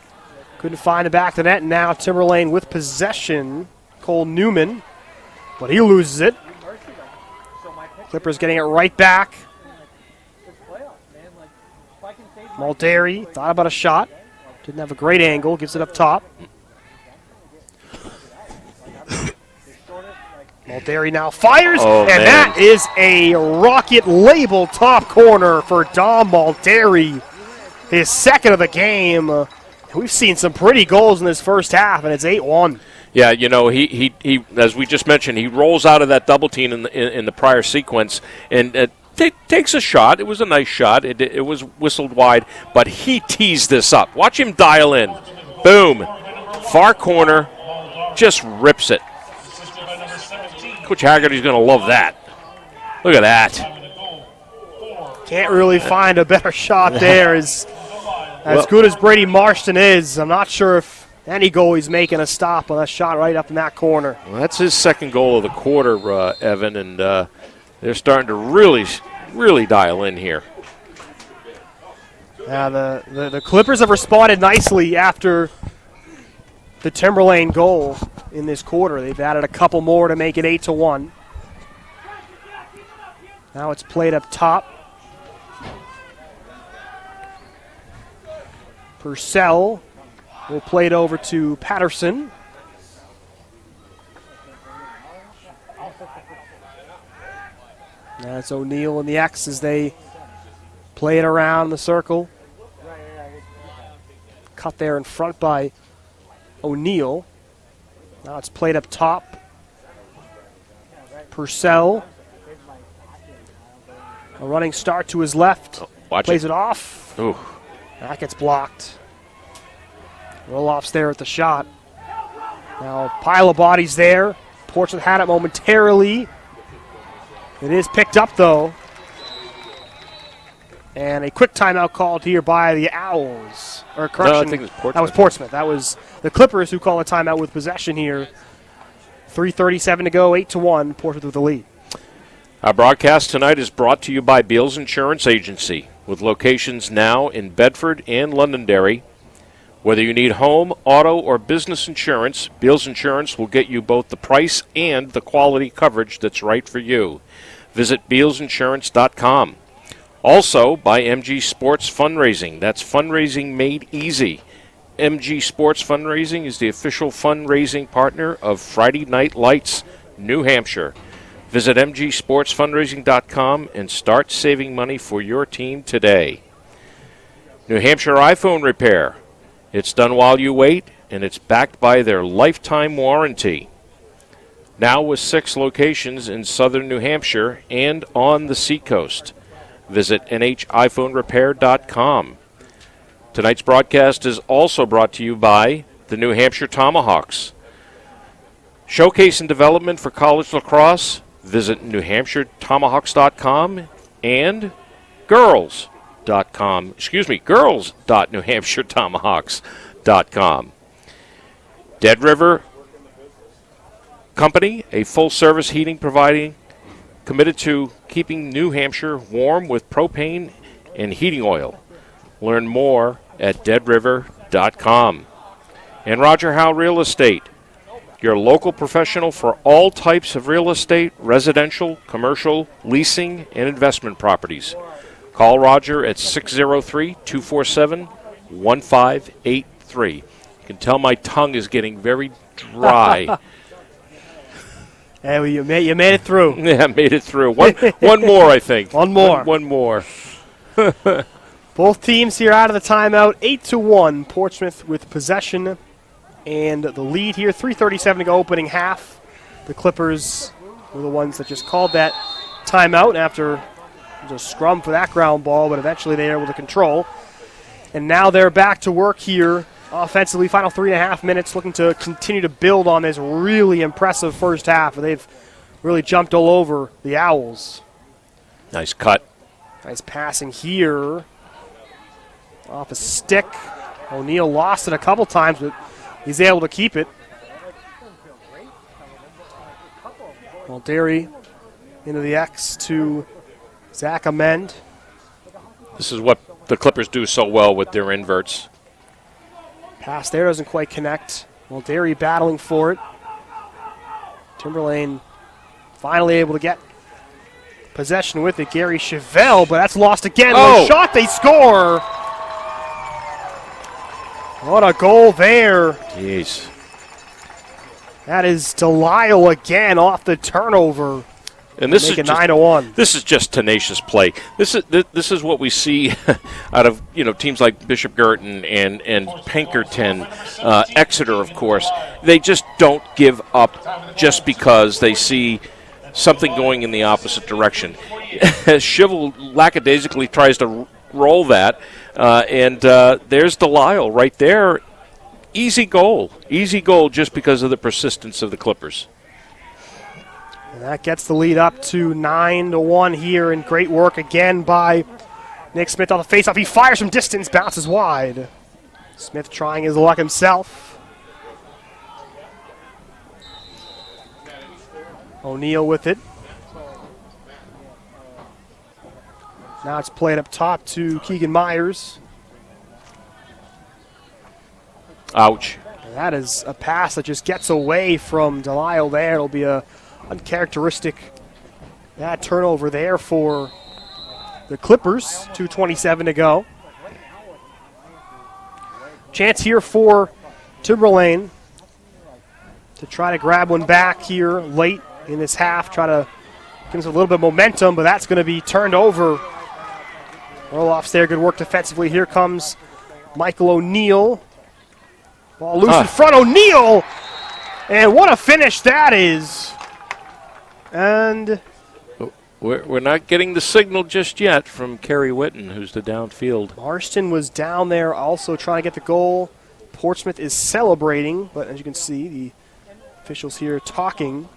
couldn't find the back of the net. And now Timberlane with possession. Cole Newman, but he loses it. Clippers getting it right back. Mulderry thought about a shot. Didn't have a great angle. Gives it up top. Mulderry now fires, and man. that is a rocket label top corner for Dom Mulderry. His second of the game. We've seen some pretty goals in this first half, and it's 8-1. Yeah, he as we just mentioned, he rolls out of that double team in the prior sequence and takes a shot. It was a nice shot. It was whistled wide, but he teased this up. Watch him dial in. Boom. Far corner. Just rips it. Coach Haggerty's going to love that. Look at that. Can't really find a better shot there. As good as Brady Marston is, I'm not sure if any goalie's making a stop on a shot right up in that corner. Well, that's his second goal of the quarter, Evan, and they're starting to really dial in here. Now the Clippers have responded nicely after the Timberlane goal in this quarter. They've added a couple more to make it 8-1. Now it's played up top. Purcell will play it over to Patterson. That's O'Neill and the X as they play it around the circle. Cut there in front by O'Neill. Now it's played up top. Purcell. A running start to his left. Plays it off. Ooh. That gets blocked. Roloff's there at the shot. Now pile of bodies there. Portsmouth had it momentarily. It is picked up though. And a quick timeout called here by the Owls. Or correction, no, I think it was Portsmouth. That was Portsmouth. That was the Clippers who call a timeout with possession here. 3:37 to go, 8-1, Portsmouth with the lead. Our broadcast tonight is brought to you by Beals Insurance Agency, with locations now in Bedford and Londonderry. Whether you need home, auto, or business insurance, Beals Insurance will get you both the price and the quality coverage that's right for you. Visit BealsInsurance.com. Also by MG Sports Fundraising. That's fundraising made easy. MG Sports Fundraising is the official fundraising partner of Friday Night Lights, New Hampshire. Visit mgsportsfundraising.com and start saving money for your team today. New Hampshire iPhone Repair. It's done while you wait, and it's backed by their lifetime warranty. Now with 6 locations in southern New Hampshire and on the seacoast. Visit NHIPhoneRepair.com. Tonight's broadcast is also brought to you by the New Hampshire Tomahawks. Showcase and development for college lacrosse. Visit NewHampshireTomahawks.com and girls.NewHampshireTomahawks.com. Dead River Company, a full-service heating providing, committed to keeping New Hampshire warm with propane and heating oil. Learn more at deadriver.com. And Roger Howe Real Estate, your local professional for all types of real estate, residential, commercial, leasing, and investment properties. Call Roger at 603-247-1583. You can tell my tongue is getting very dry. Hey, well, you made it through. Yeah, I made it through. One more, I think. One more. One more. Both teams here out of the timeout, 8-1. Portsmouth with possession and the lead here. 3:37 to go, opening half. The Clippers were the ones that just called that timeout after a scrum for that ground ball, but eventually they were able to control. And now they're back to work here offensively. Final 3.5 minutes, looking to continue to build on this really impressive first half. They've really jumped all over the Owls. Nice cut. Nice passing here. Off a stick. O'Neal lost it a couple times, but he's able to keep it. Derry into the X to Zach Amend. This is what the Clippers do so well with their inverts. Pass there doesn't quite connect. Derry battling for it. Timberlane finally able to get possession with it. Gary Chevelle, but that's lost again. Oh. One shot, they score. What a goal there. Jeez. That is Delisle again off the turnover. And this is Make it just 9-1. This is just tenacious play. This is what we see out of teams like Bishop Girton and Pinkerton, Exeter, of course. They just don't give up just because they see something going in the opposite direction. Shivel lackadaisically tries to roll that, and there's Delisle right there. Easy goal just because of the persistence of the Clippers. And that gets the lead up to 9-1 here, and great work again by Nick Smith on the faceoff. He fires from distance, bounces wide. Smith trying his luck himself. O'Neal with it. Now it's played up top to Keegan Myers. Ouch. And that is a pass that just gets away from Delisle there. It'll be a uncharacteristic turnover there for the Clippers. 2:27 to go. Chance here for Timberlane to try to grab one back here late in this half. Try to give us a little bit of momentum, but that's going to be turned over. Orloff's there. Good work defensively. Here comes Michael O'Neal. Ball loose in front. O'Neal! And what a finish that is. And we're not getting the signal just yet from Kerry Witten, who's the downfield. Marston was down there also trying to get the goal. Portsmouth is celebrating, but as you can see, the officials here talking.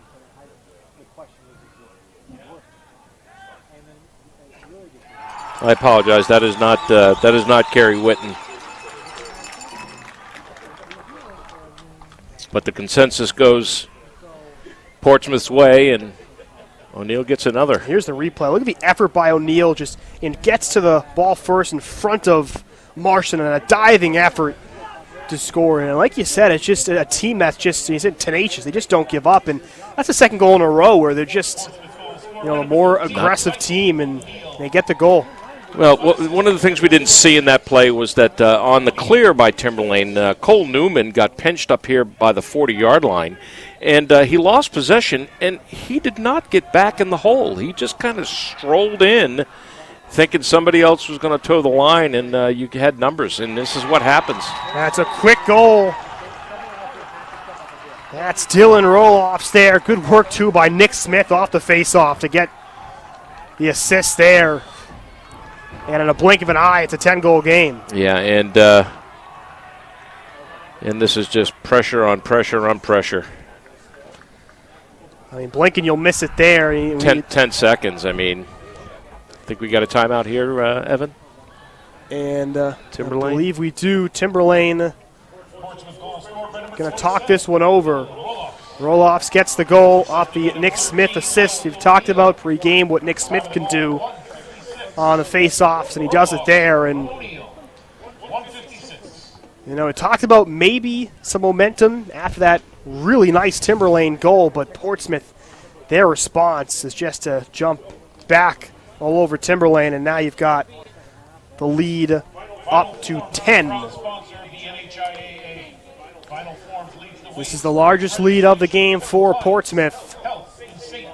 I apologize. That is not Kerry Witten. But the consensus goes Portsmouth's way, and O'Neill gets another. Here's the replay. Look at the effort by O'Neill, and gets to the ball first in front of Marston, and a diving effort to score. And like you said, it's just a team that's just tenacious. They just don't give up, and that's the second goal in a row where they're just a more aggressive team, and they get the goal. Well, one of the things we didn't see in that play was that on the clear by Timberlane, Cole Newman got pinched up here by the 40-yard line, and he lost possession, and he did not get back in the hole. He just kind of strolled in thinking somebody else was going to toe the line, and you had numbers, and this is what happens. That's a quick goal. That's Dylan Roloffs there. Good work, too, by Nick Smith off the face-off to get the assist there. And in a blink of an eye, it's a 10-goal game. Yeah, and this is just pressure on pressure on pressure. I mean, blink and you'll miss it there. 10 seconds, I mean. Think we got a timeout here, Evan? And Timberlane? I believe we do. Timberlane going to talk this one over. Roloffs gets the goal off the Nick Smith assist. We've talked about pre-game what Nick Smith can do on the face-offs, and he does it there. And we talked about maybe some momentum after that really nice Timberlane goal, but Portsmouth, their response is just to jump back all over Timberlane, and now you've got the lead up to 10. This is the largest lead of the game for Portsmouth.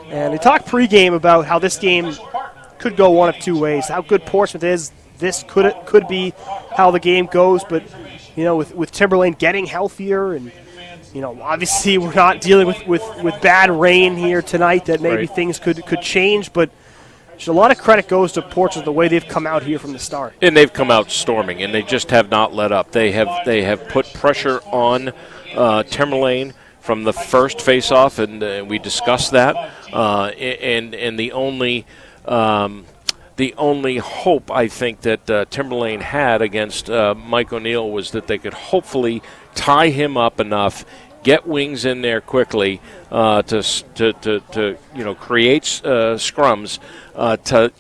And we talked pregame about how this game could go one of two ways. How good Portsmouth is, this could be how the game goes, but with Timberlane getting healthier, and obviously we're not dealing with bad rain here tonight, that maybe things could change, but a lot of credit goes to Portsmouth the way they've come out here from the start. And they've come out storming, and they just have not let up. They have put pressure on Timberlane from the first face-off, and we discussed that. And the only hope I think that Timberlane had against Mike O'Neill was that they could hopefully tie him up enough, get wings in there quickly to create scrums to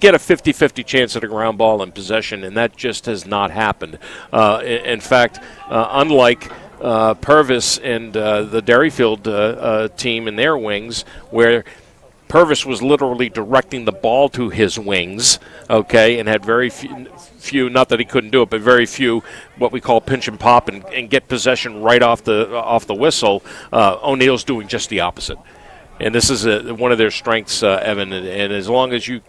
get a 50-50 chance at a ground ball in possession, and that just has not happened. In fact, unlike Purvis and the Derryfield team and their wings, where Purvis was literally directing the ball to his wings, and had very few, not that he couldn't do it, but very few what we call pinch and pop and get possession right off the whistle. O'Neill's doing just the opposite. And this is one of their strengths, Evan. And as long as you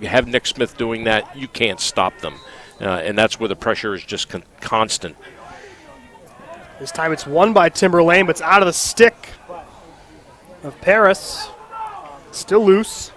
have Nick Smith doing that, you can't stop them. And that's where the pressure is just constant. This time it's won by Timberlane, but it's out of the stick of Paris. Still loose.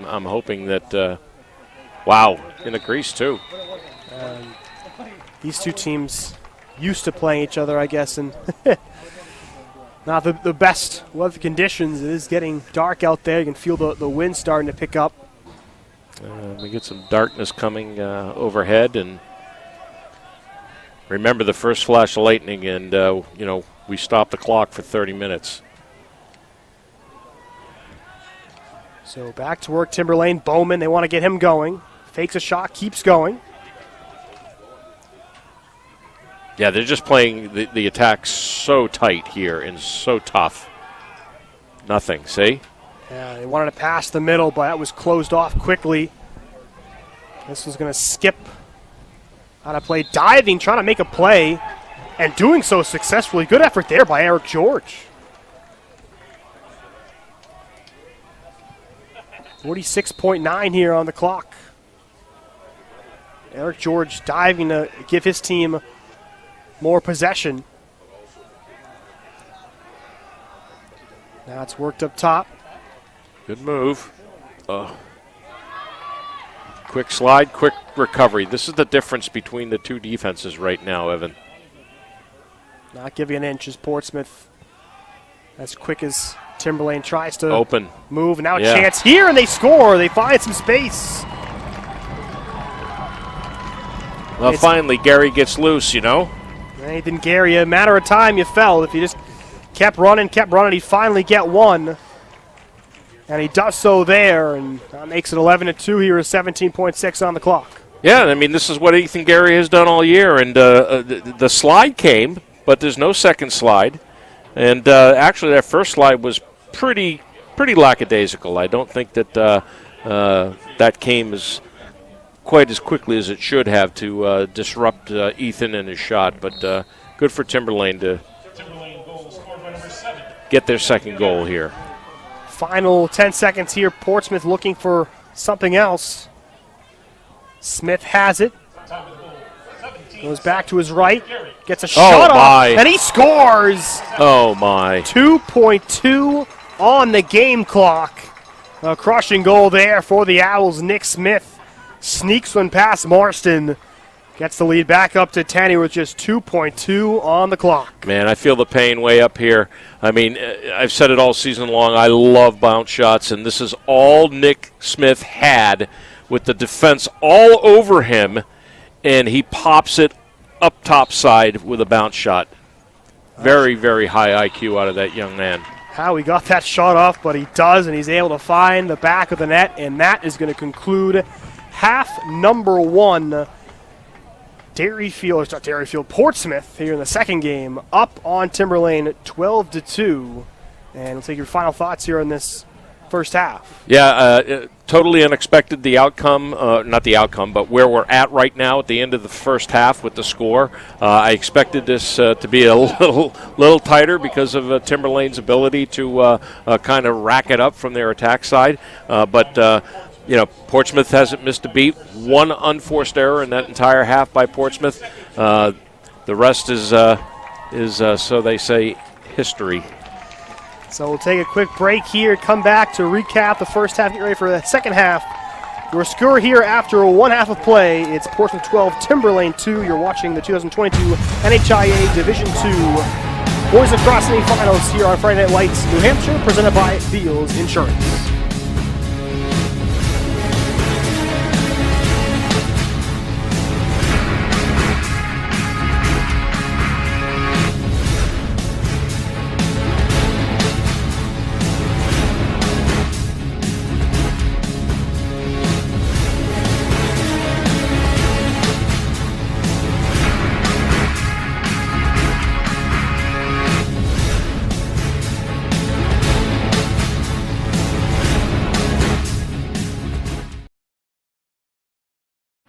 I'm hoping that, wow, in the crease too. These two teams used to playing each other, I guess, and not the best weather conditions. It is getting dark out there. You can feel the wind starting to pick up. We get some darkness coming overhead, and remember the first flash of lightning, and we stopped the clock for 30 minutes. So back to work, Timberlane. Bowman, they want to get him going. Fakes a shot, keeps going. Yeah, they're just playing the attack so tight here and so tough. Nothing, see? Yeah, they wanted to pass the middle, but that was closed off quickly. This was going to skip on a play, diving, trying to make a play, and doing so successfully. Good effort there by Eric George. 46.9 here on the clock. Eric George diving to give his team more possession. Now it's worked up top. Good move. Quick slide, quick recovery. This is the difference between the two defenses right now, Evan. Not giving an inch as Portsmouth, as quick as Timberlane tries to open move. Now a chance here, and they score. They find some space. Well, finally, Gary gets loose, Nathan Gary, a matter of time you fell. If you just kept running, he'd finally get one. And he does so there, and that makes it 11-2 here, 17.6 on the clock. Yeah, I mean, this is what Ethan Gary has done all year, and the slide came, but there's no second slide. And actually, that first slide was pretty lackadaisical. I don't think that that came quite as quickly as it should have to disrupt Ethan and his shot. But good for Timberlane to get their second goal here. Final 10 seconds here. Portsmouth looking for something else. Smith has it. Goes back to his right. Gets a shot off, and he scores! Oh, my. 2.2 on the game clock. A crushing goal there for the Owls. Nick Smith sneaks one past Marston. Gets the lead back up to 10 here with just 2.2 on the clock. Man, I feel the pain way up here. I mean, I've said it all season long. I love bounce shots, and this is all Nick Smith had with the defense all over him, and he pops it up top side with a bounce shot. Very, very high IQ out of that young man. How he got that shot off, but he does, and he's able to find the back of the net, and that is going to conclude half number one. Portsmouth here in the second game, up on Timberlane 12-2. And we'll take your final thoughts here on this first half. Yeah, totally unexpected, the outcome, not the outcome, but where we're at right now at the end of the first half with the score. I expected this to be a little tighter because of Timberlane's ability to kind of rack it up from their attack side. But Portsmouth hasn't missed a beat. One unforced error in that entire half by Portsmouth. The rest is so they say, history. So we'll take a quick break here, come back to recap the first half, get ready for the second half. Your score here after one half of play, it's Portsmouth 12, Timberlane 2. You're watching the 2022 NHIAA Division II Boys Lacrosse Semifinals here on Friday Night Lights, New Hampshire, presented by Beals Insurance.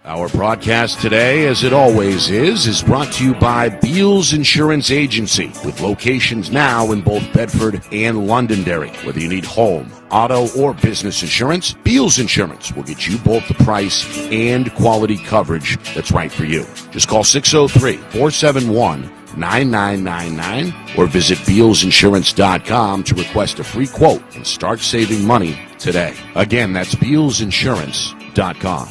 Our broadcast today, as it always is brought to you by Beals Insurance Agency, with locations now in both Bedford and Londonderry. Whether you need home, auto, or business insurance, Beals Insurance will get you both the price and quality coverage that's right for you. Just call 603-471-9999 or visit BealsInsurance.com to request a free quote and start saving money today. Again, that's BealsInsurance.com.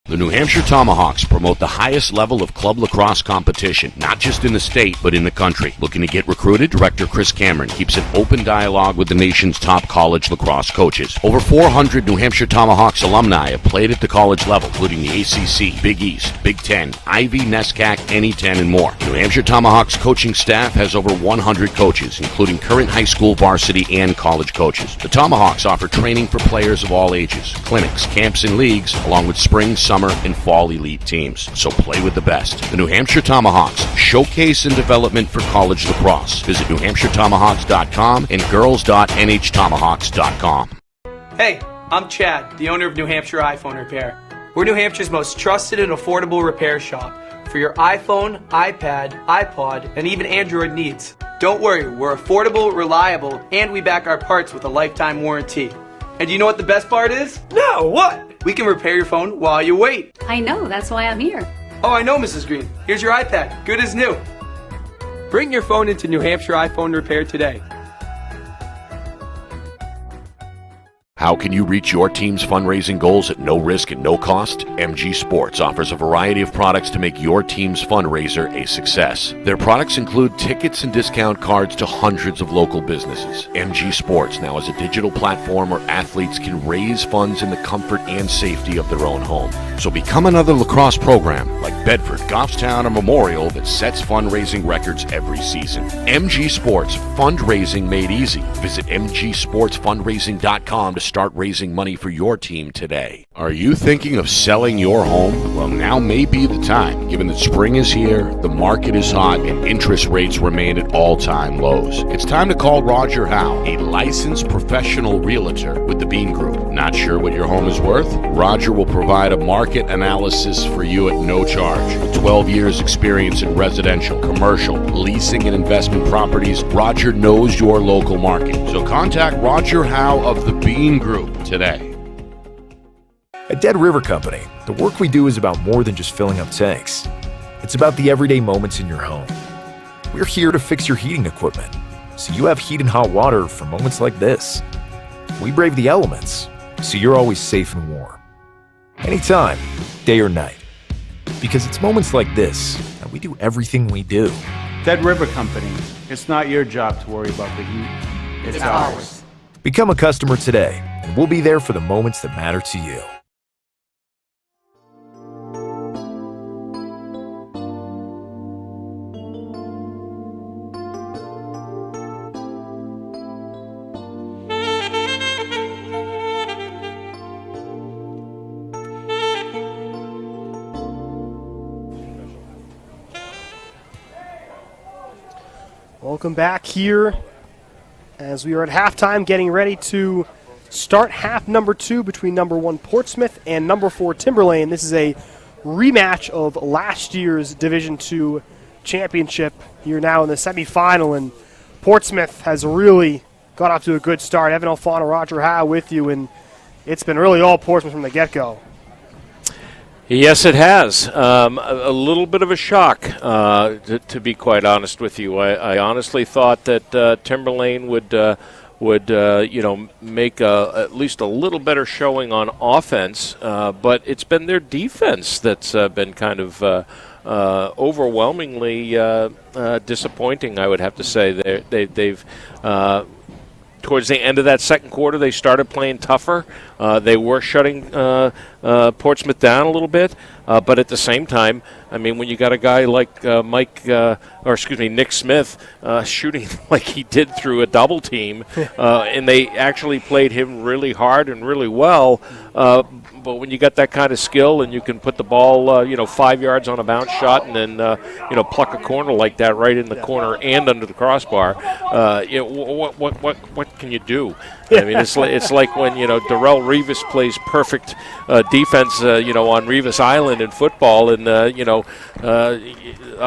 The New Hampshire Tomahawks promote the highest level of club lacrosse competition, not just in the state, but in the country. Looking to get recruited? Director Chris Cameron keeps an open dialogue with the nation's top college lacrosse coaches. Over 400 New Hampshire Tomahawks alumni have played at the college level, including the ACC, Big East, Big Ten, Ivy, NESCAC, NE10, and more. New Hampshire Tomahawks coaching staff has over 100 coaches, including current high school, varsity, and college coaches. The Tomahawks offer training for players of all ages, clinics, camps, and leagues, along with spring, summer, and fall elite teams. So play with the best. The New Hampshire Tomahawks, showcase and development for college lacrosse. Visit NewHampshireTomahawks.com and girls.nhtomahawks.com. Hey, I'm Chad, the owner of New Hampshire iPhone Repair. We're New Hampshire's most trusted and affordable repair shop for your iPhone, iPad, iPod, and even Android needs. Don't worry, we're affordable, reliable, and we back our parts with a lifetime warranty. And do you know what the best part is? No, what? We can repair your phone while you wait. I know, that's why I'm here. Oh, I know, Mrs. Green. Here's your iPad, good as new. Bring your phone into New Hampshire iPhone Repair today. How can you reach your team's fundraising goals at no risk and no cost? MG Sports offers a variety of products to make your team's fundraiser a success. Their products include tickets and discount cards to hundreds of local businesses. MG Sports now has a digital platform where athletes can raise funds in the comfort and safety of their own home. So become another lacrosse program like Bedford, Goffstown, or Memorial that sets fundraising records every season. MG Sports, fundraising made easy. Visit mgsportsfundraising.com to start raising money for your team today. Are you thinking of selling your home? Well, now may be the time, given that spring is here, the market is hot, and interest rates remain at all-time lows. It's time to call Roger Howe, a licensed professional realtor with the Bean Group. Not sure what your home is worth? Roger will provide a market analysis for you at no charge. With 12 years experience in residential, commercial, leasing, and investment properties, Roger knows your local market. So contact Roger Howe of the Bean Group today. At Dead River Company, the work we do is about more than just filling up tanks. It's about the everyday moments in your home. We're here to fix your heating equipment, so you have heat and hot water for moments like this. We brave the elements, so you're always safe and warm. Anytime, day or night. Because it's moments like this that we do everything we do. Dead River Company. It's not your job to worry about the heat. It's ours. Become a customer today, and we'll be there for the moments that matter to you. Welcome back here as we are at halftime getting ready to start half number 2 between number 1 Portsmouth and number 4 Timberlane. This is a rematch of last year's Division II championship here now in the semifinal, and Portsmouth has really got off to a good start. Evan Alfano, Roger Howe with you, and it's been really all Portsmouth from the get-go. Yes, it has. A little bit of a shock, to be quite honest with you. I honestly thought that Timberlane would make at least a little better showing on offense, but it's been their defense that's been kind of overwhelmingly disappointing, I would have to say. They've towards the end of that second quarter, they started playing tougher. They were shutting Portsmouth down a little bit, but at the same time, I mean, when you got a guy like Nick Smith shooting like he did through a double team, and they actually played him really hard and really well. But when you got that kind of skill and you can put the ball, 5 yards on a bounce shot and then, pluck a corner like that right in the corner and under the crossbar, what can you do? I mean, it's like when, Darrell Revis plays perfect defense, on Revis Island in football and, a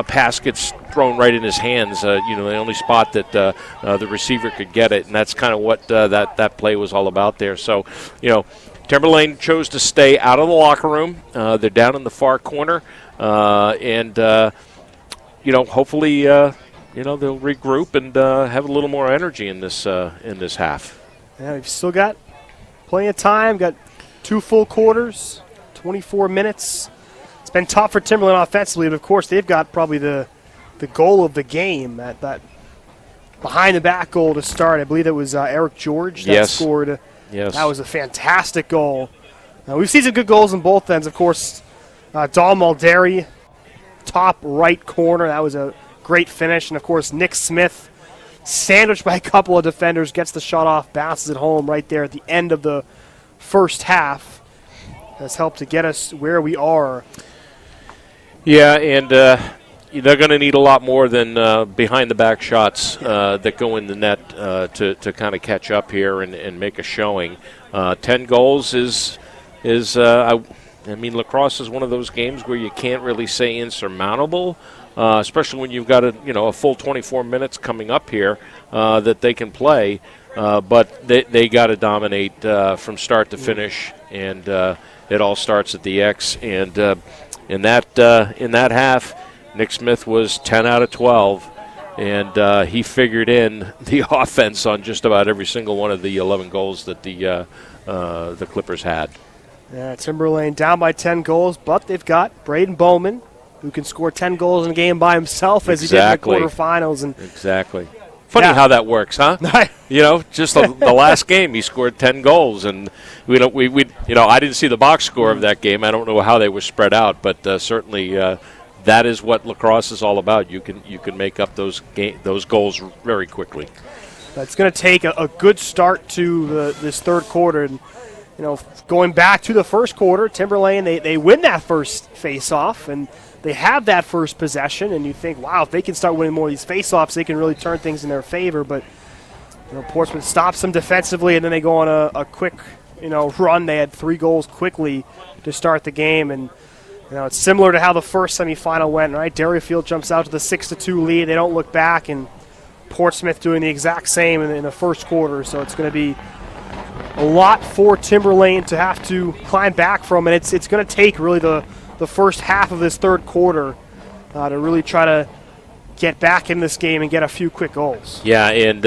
pass gets thrown right in his hands, the only spot that the receiver could get it. And that's kind of what that play was all about there. So, Timberlane chose to stay out of the locker room. They're down in the far corner, and hopefully, they'll regroup and have a little more energy in this half. Yeah, we've still got plenty of time. Got 2 full quarters, 24 minutes. It's been tough for Timberlane offensively, but of course they've got probably the goal of the game, that behind-the-back goal to start. I believe it was Eric George that scored. Yes. That was a fantastic goal. We've seen some good goals on both ends. Of course, Dal Mulderi, top right corner. That was a great finish. And, of course, Nick Smith, sandwiched by a couple of defenders, gets the shot off, bounces it home right there at the end of the first half. Has helped to get us where we are. Yeah, and they're going to need a lot more than behind-the-back shots that go in the net to kind of catch up here and make a showing. 10 goals is I mean, lacrosse is one of those games where you can't really say insurmountable, especially when you've got a full 24 minutes coming up here that they can play. But they got to dominate from start to finish, and it all starts at the X. And in that half, Nick Smith was 10 out of 12, and he figured in the offense on just about every single one of the 11 goals that the Clippers had. Yeah, Timberlane down by 10 goals, but they've got Braden Bowman, who can score 10 goals in a game by himself as he did in the quarterfinals. And exactly. Funny how that works, huh? Just the last game he scored 10 goals, and we I didn't see the box score of that game. I don't know how they were spread out, but certainly that is what lacrosse is all about. You can make up those goals very quickly. It's going to take a good start to this third quarter, and going back to the first quarter, Timberlane they win that first face-off, and they have that first possession, and you think, wow, if they can start winning more of these face-offs, they can really turn things in their favor. But Portsmouth stops them defensively, and then they go on a quick run. They had 3 goals quickly to start the game, and it's similar to how the first semifinal went, right? Derryfield jumps out to the 6-2 lead. They don't look back, and Portsmouth doing the exact same in the first quarter. So it's going to be a lot for Timberlane to have to climb back from, and it's going to take really the first half of this third quarter to really try to get back in this game and get a few quick goals. Yeah, and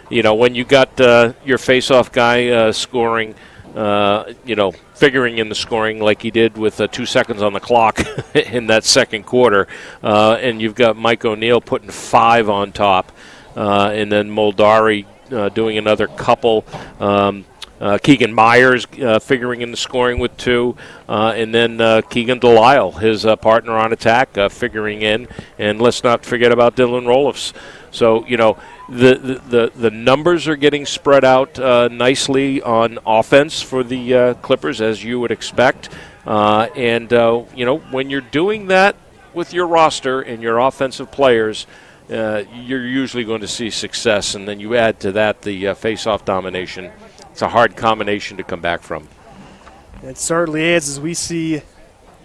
when you got your face-off guy scoring, figuring in the scoring like he did with 2 seconds on the clock in that second quarter, and you've got Mike O'Neill putting 5 on top, and then Mulderi doing another couple. Keegan Myers figuring in the scoring with 2, and then Keegan Delisle, his partner on attack, figuring in. And let's not forget about Dylan Roloffs. So, the numbers are getting spread out nicely on offense for the Clippers, as you would expect. And when you're doing that with your roster and your offensive players, you're usually going to see success. And then you add to that the face-off domination. It's a hard combination to come back from. It certainly is, as we see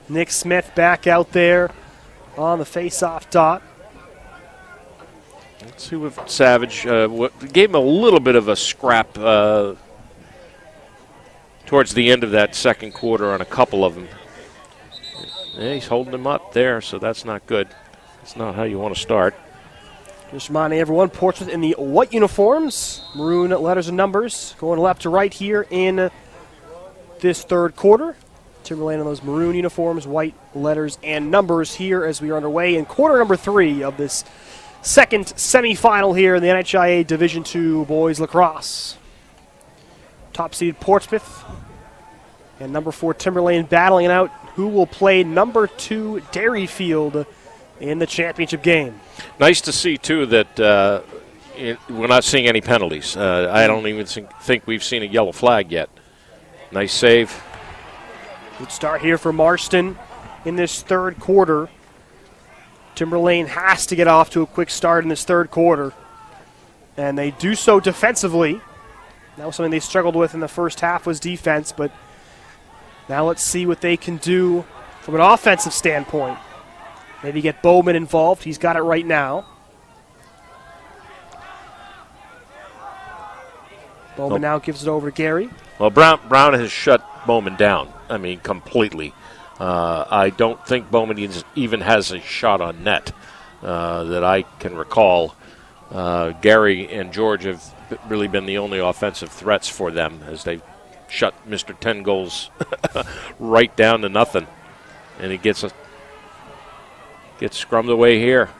Nick Smith back out there on the face-off dot. Let's see what Savage gave him a little bit of a scrap towards the end of that second quarter on a couple of them. Yeah, he's holding him up there, so that's not good. That's not how you want to start. Just reminding everyone, Portsmouth in the white uniforms, maroon letters and numbers, going left to right here in this third quarter. Timberlane in those maroon uniforms, white letters and numbers here as we are underway in quarter number 3 of this second semifinal here in the NHIAA Division II boys lacrosse. Top seed Portsmouth and number 4 Timberlane battling it out. Who will play number 2 Derryfield in the championship game? Nice to see, too, that we're not seeing any penalties. I don't even think we've seen a yellow flag yet. Nice save. Good start here for Marston in this third quarter. Timberlane has to get off to a quick start in this third quarter, and they do so defensively. That was something they struggled with in the first half, was defense, but now let's see what they can do from an offensive standpoint. Maybe get Bowman involved. He's got it right now. Bowman now gives it over to Gary. Well, Brown has shut Bowman down. I mean, completely. I don't think Bowman even has a shot on net that I can recall. Gary and George have really been the only offensive threats for them as they shut Mr. 10 goals right down to nothing. And he gets scrummed away here.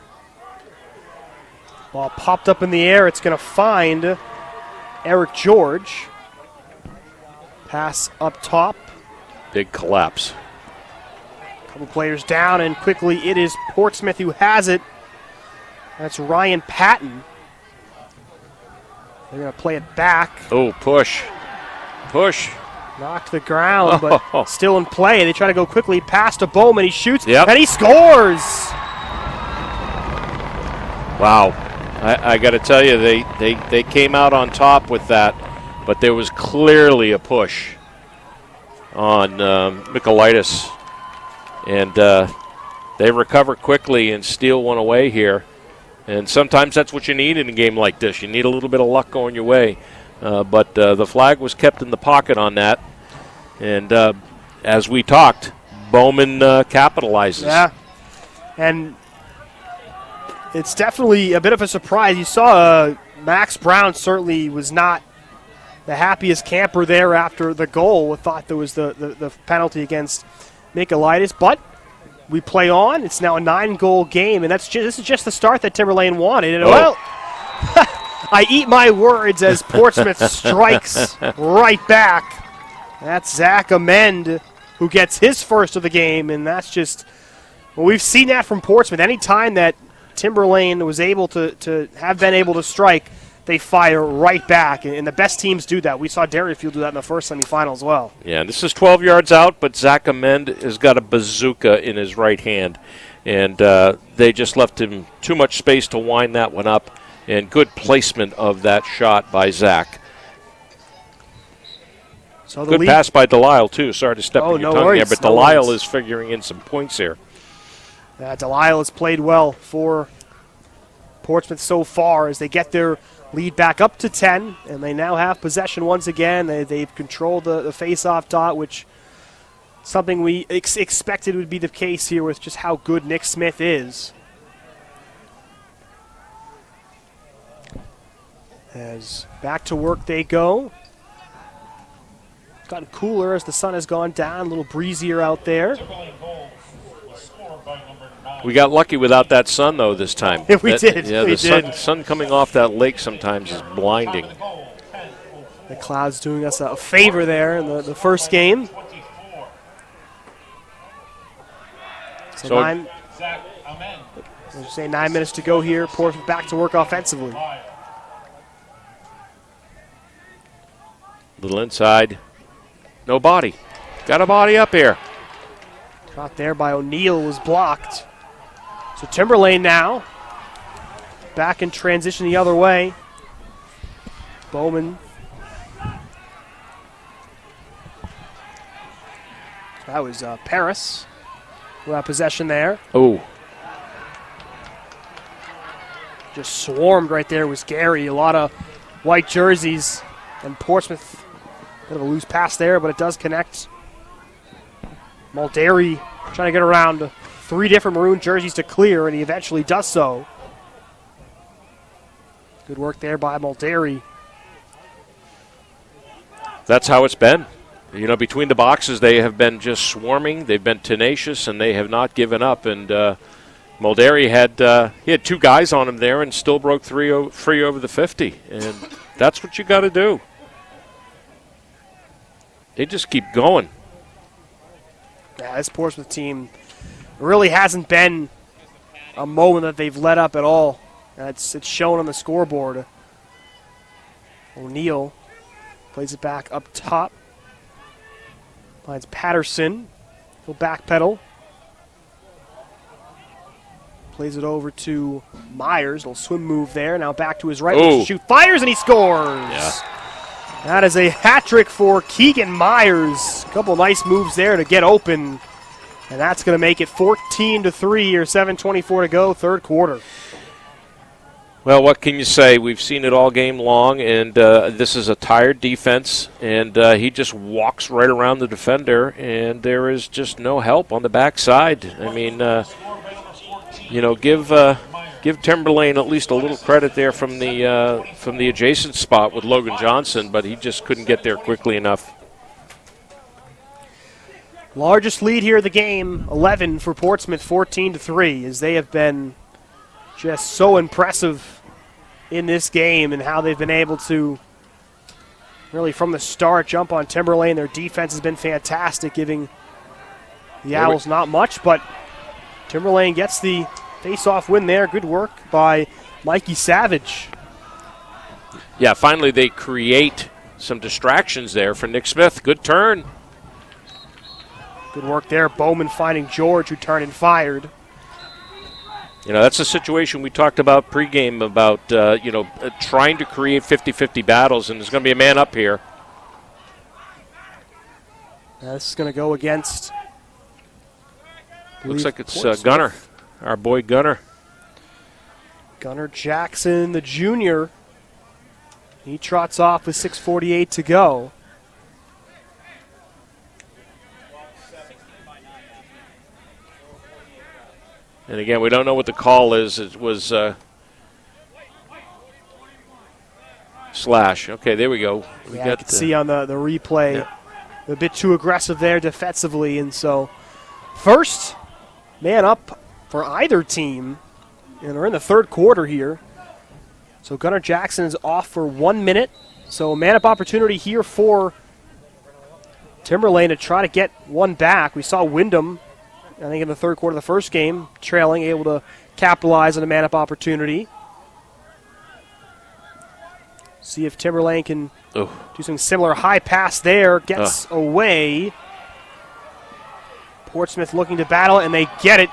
Ball popped up in the air. It's going to find Eric George. Pass up top. Big collapse. Couple players down, and quickly it is Portsmouth who has it. That's Ryan Patton. They're going to play it back. Oh, push. Push. Knocked the ground, but still in play. They try to go quickly past to Bowman. He shoots, Yep. and he scores. Wow. I got to tell you, they came out on top with that, but there was clearly a push on Michaelitis. And they recover quickly and steal one away here. And sometimes that's what you need in a game like this. You need a little bit of luck going your way. But the flag was kept in the pocket on that. And as we talked, Bowman capitalizes. Yeah. And it's definitely a bit of a surprise. You saw Max Brown certainly was not the happiest camper there after the goal. I thought there was the penalty against Michaelitis, but we play on. It's now a 9-goal game, and this is just the start that Timberlane wanted. And well, I eat my words as Portsmouth strikes right back. That's Zach Amend who gets his first of the game, and that's just, well, we've seen that from Portsmouth. Any time that Timberlane was able to have been able to strike, they fire right back, and the best teams do that. We saw Derryfield do that in the first semifinal as well. Yeah, this is 12 yards out, but Zach Amend has got a bazooka in his right hand, and they just left him too much space to wind that one up, and good placement of that shot by Zach. So the good pass by Delisle, too. Sorry to step on your tongue worries, there, but no Delisle worries. is figuring in some points here. Delisle has played well for Portsmouth so far as they get their lead back up to 10, and they now have possession once again. They've controlled the face-off dot, which something we expected would be the case here with just how good Nick Smith is. As back to work they go. It's gotten cooler as the sun has gone down, a little breezier out there. We got lucky without that sun, though, this time. Yeah, we did. Yeah, we the did. sun coming off that lake sometimes is blinding. The clouds doing us a favor there in the first game. So 9 minutes to go here. Portsmouth back to work offensively. Little inside. No body. Got a body up here. Shot there by O'Neill was blocked. So Timberlane now back in transition the other way. Bowman. That was Paris who had possession there. Oh. Just swarmed right there was Gary. A lot of white jerseys. And Portsmouth, bit of a loose pass there, but it does connect. Mulderry trying to get around 3 different maroon jerseys to clear, and he eventually does so. Good work there by Mulderry. That's how it's been. You know, between the boxes, they have been just swarming. They've been tenacious, and they have not given up. And Mulderry had 2 guys on him there and still broke free over the 50. And that's what you got to do. They just keep going. Yeah, this Portsmouth team really hasn't been a moment that they've let up at all. It's shown on the scoreboard. O'Neill plays it back up top. Finds Patterson. He'll backpedal. Plays it over to Myers. Little swim move there. Now back to his right. Looks to shoot. Fires, and he scores. Yeah. That is a hat trick for Keegan Myers. A couple nice moves there to get open. And that's going to make it 14-3 or 7:24 to go, third quarter. Well, what can you say? We've seen it all game long, and this is a tired defense, and he just walks right around the defender, and there is just no help on the backside. I mean, give Timberlane at least a little credit there from the adjacent spot with Logan Johnson, but he just couldn't get there quickly enough. Largest lead here of the game, 11 for Portsmouth, 14-3, as they have been just so impressive in this game and how they've been able to really from the start jump on Timberlane. Their defense has been fantastic, giving the Owls not much, but Timberlane gets the face-off win there. Good work by Mikey Savage. Yeah, finally they create some distractions there for Nick Smith. Good turn. Good work there. Bowman finding George, who turned and fired. You know, that's a situation we talked about pregame about, trying to create 50-50 battles, and there's going to be a man up here. Now this is going to go against... Looks like it's Gunner, our boy Gunner. Gunner Jackson, the junior. He trots off with 6:48 to go. And again, we don't know what the call is. It was slash. Okay, there we go. I can see on the replay a bit too aggressive there defensively. And so first man up for either team. And we're in the third quarter here. So Gunnar Jackson is off for 1 minute. So a man-up opportunity here for Timberlane to try to get one back. We saw Wyndham, I think in the third quarter of the first game, trailing, able to capitalize on a man-up opportunity. See if Timberlane can do something similar. High pass there, gets away. Portsmouth looking to battle, and they get it.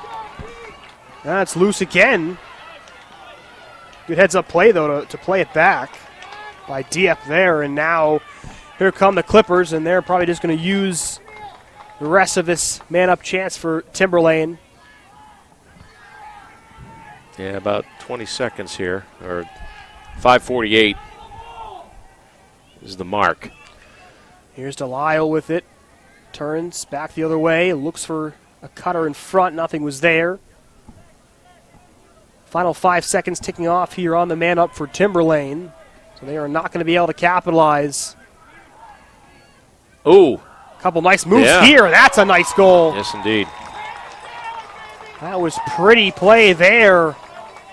That's loose again. Good heads-up play, though, to play it back by Dieppe there. And now here come the Clippers, and they're probably just going to use the rest of this man-up chance for Timberlane. Yeah, about 20 seconds here, or 5:48 is the mark. Here's Delisle with it. Turns back the other way, looks for a cutter in front. Nothing was there. Final 5 seconds ticking off here on the man up for Timberlane. So they are not going to be able to capitalize. Ooh. Couple nice moves here. That's a nice goal. Yes, indeed. That was pretty play there.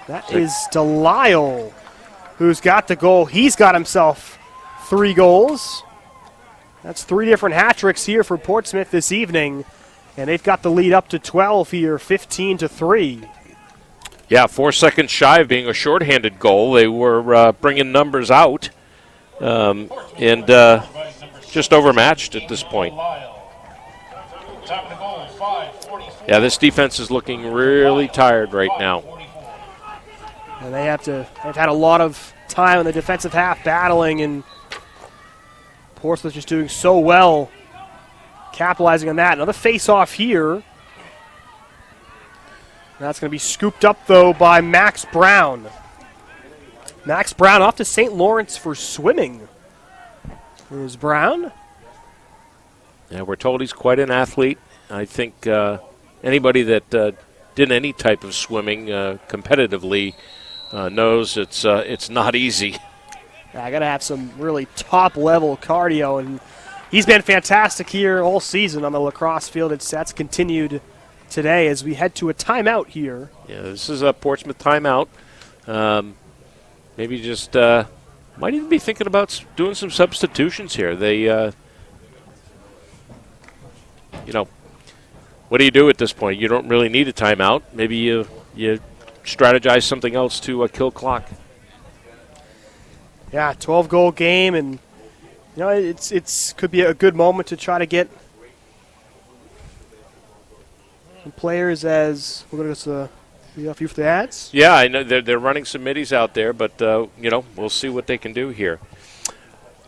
That is Delisle who's got the goal. He's got himself 3 goals. That's 3 different hat tricks here for Portsmouth this evening. And they've got the lead up to 12 here, 15-3. Yeah, 4 seconds shy of being a shorthanded goal. They were bringing numbers out and just overmatched at this point. Yeah, this defense is looking really tired right now. And they've had a lot of time in the defensive half battling, and Portsmouth just doing so well capitalizing on that. Another face-off here. That's going to be scooped up, though, by Max Brown. Max Brown off to St. Lawrence for swimming. Here's Brown. Yeah, we're told he's quite an athlete. I think anybody that did any type of swimming competitively knows it's not easy. I got to have some really top-level cardio, and he's been fantastic here all season on the lacrosse field. That's continued today as we head to a timeout here. Yeah, this is a Portsmouth timeout. Maybe just might even be thinking about doing some substitutions here. They, what do you do at this point? You don't really need a timeout. Maybe you strategize something else to kill clock. Yeah, 12-goal game, and it's could be a good moment to try to get some players as we're going to be off you for the ads. Yeah, I know they're running some middies out there, but we'll see what they can do here.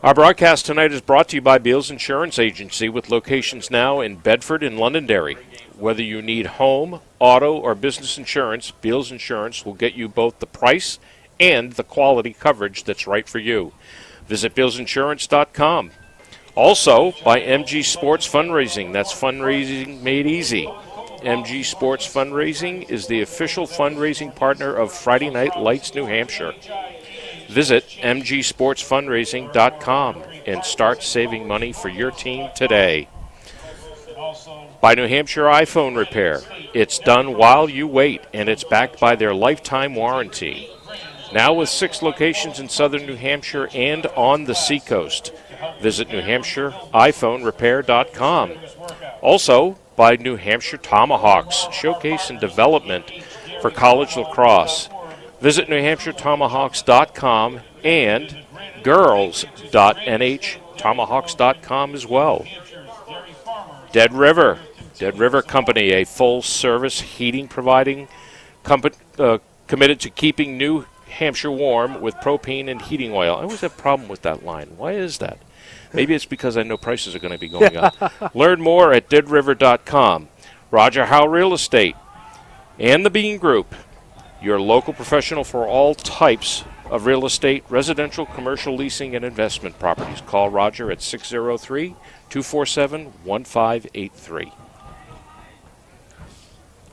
Our broadcast tonight is brought to you by Beals Insurance Agency, with locations now in Bedford and Londonderry. Whether you need home, auto, or business insurance, Beals Insurance will get you both the price and the quality coverage that's right for you. Visit BealsInsurance.com. Also by MG Sports Fundraising. That's fundraising made easy. MG Sports Fundraising is the official fundraising partner of Friday Night Lights New Hampshire. Visit mgsportsfundraising.com and start saving money for your team today. Also By New Hampshire iPhone Repair. It's done while you wait, and it's backed by their lifetime warranty. Now with 6 locations in southern New Hampshire and on the seacoast. Visit NewHampshireIPhoneRepair.com. Also, by New Hampshire Tomahawks, showcase and development for college lacrosse. Visit NewHampshireTomahawks.com and girls.nhtomahawks.com as well. Dead River Company, a full-service heating providing company committed to keeping New Hampshire warm with propane and heating oil. I always have a problem with that line. Why is that? Maybe it's because I know prices are going to be going up. Learn more at deadriver.com. Roger Howe Real Estate and the Bean Group, your local professional for all types of real estate, residential, commercial, leasing, and investment properties. Call Roger at 603-247-1583.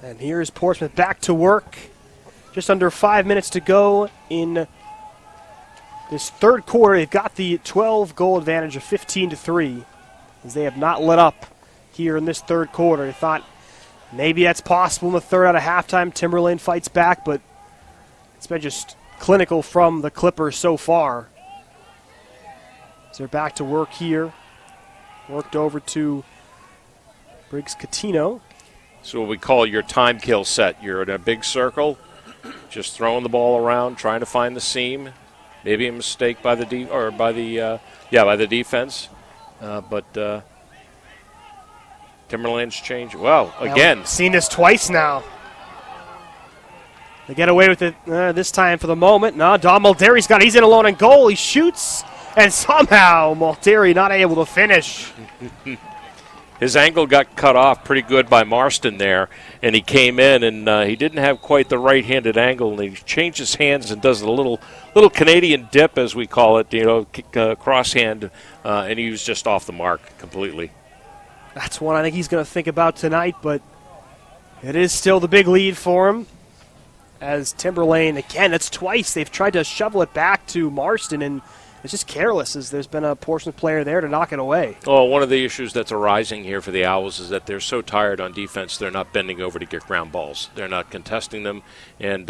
And here's Portsmouth back to work. Just under 5 minutes to go in this third quarter. They've got the 12-goal advantage of 15-3, as they have not let up here in this third quarter. They thought maybe that's possible in the third out of halftime. Timberlane fights back, but it's been just clinical from the Clippers so far. So they're back to work here. Worked over to Briggs-Catino. So what we call your time kill set. You're in a big circle, just throwing the ball around, trying to find the seam. Maybe a mistake by the defense, but Timberlane's changed. Well, again, we've seen this twice now. They get away with it this time for the moment. No, Don Mulderry's got. He's in alone in goal. He shoots, and somehow Mulderry not able to finish. His angle got cut off pretty good by Marston there, and he came in, and he didn't have quite the right-handed angle, and he changed his hands and does a little Canadian dip, as we call it, crosshand, and he was just off the mark completely. That's one I think he's going to think about tonight, but it is still the big lead for him. As Timberlane, again, that's twice they've tried to shovel it back to Marston, and it's just careless, as there's been a Portsmouth player there to knock it away. Oh, one of the issues that's arising here for the Owls is that they're so tired on defense, they're not bending over to get ground balls. They're not contesting them, and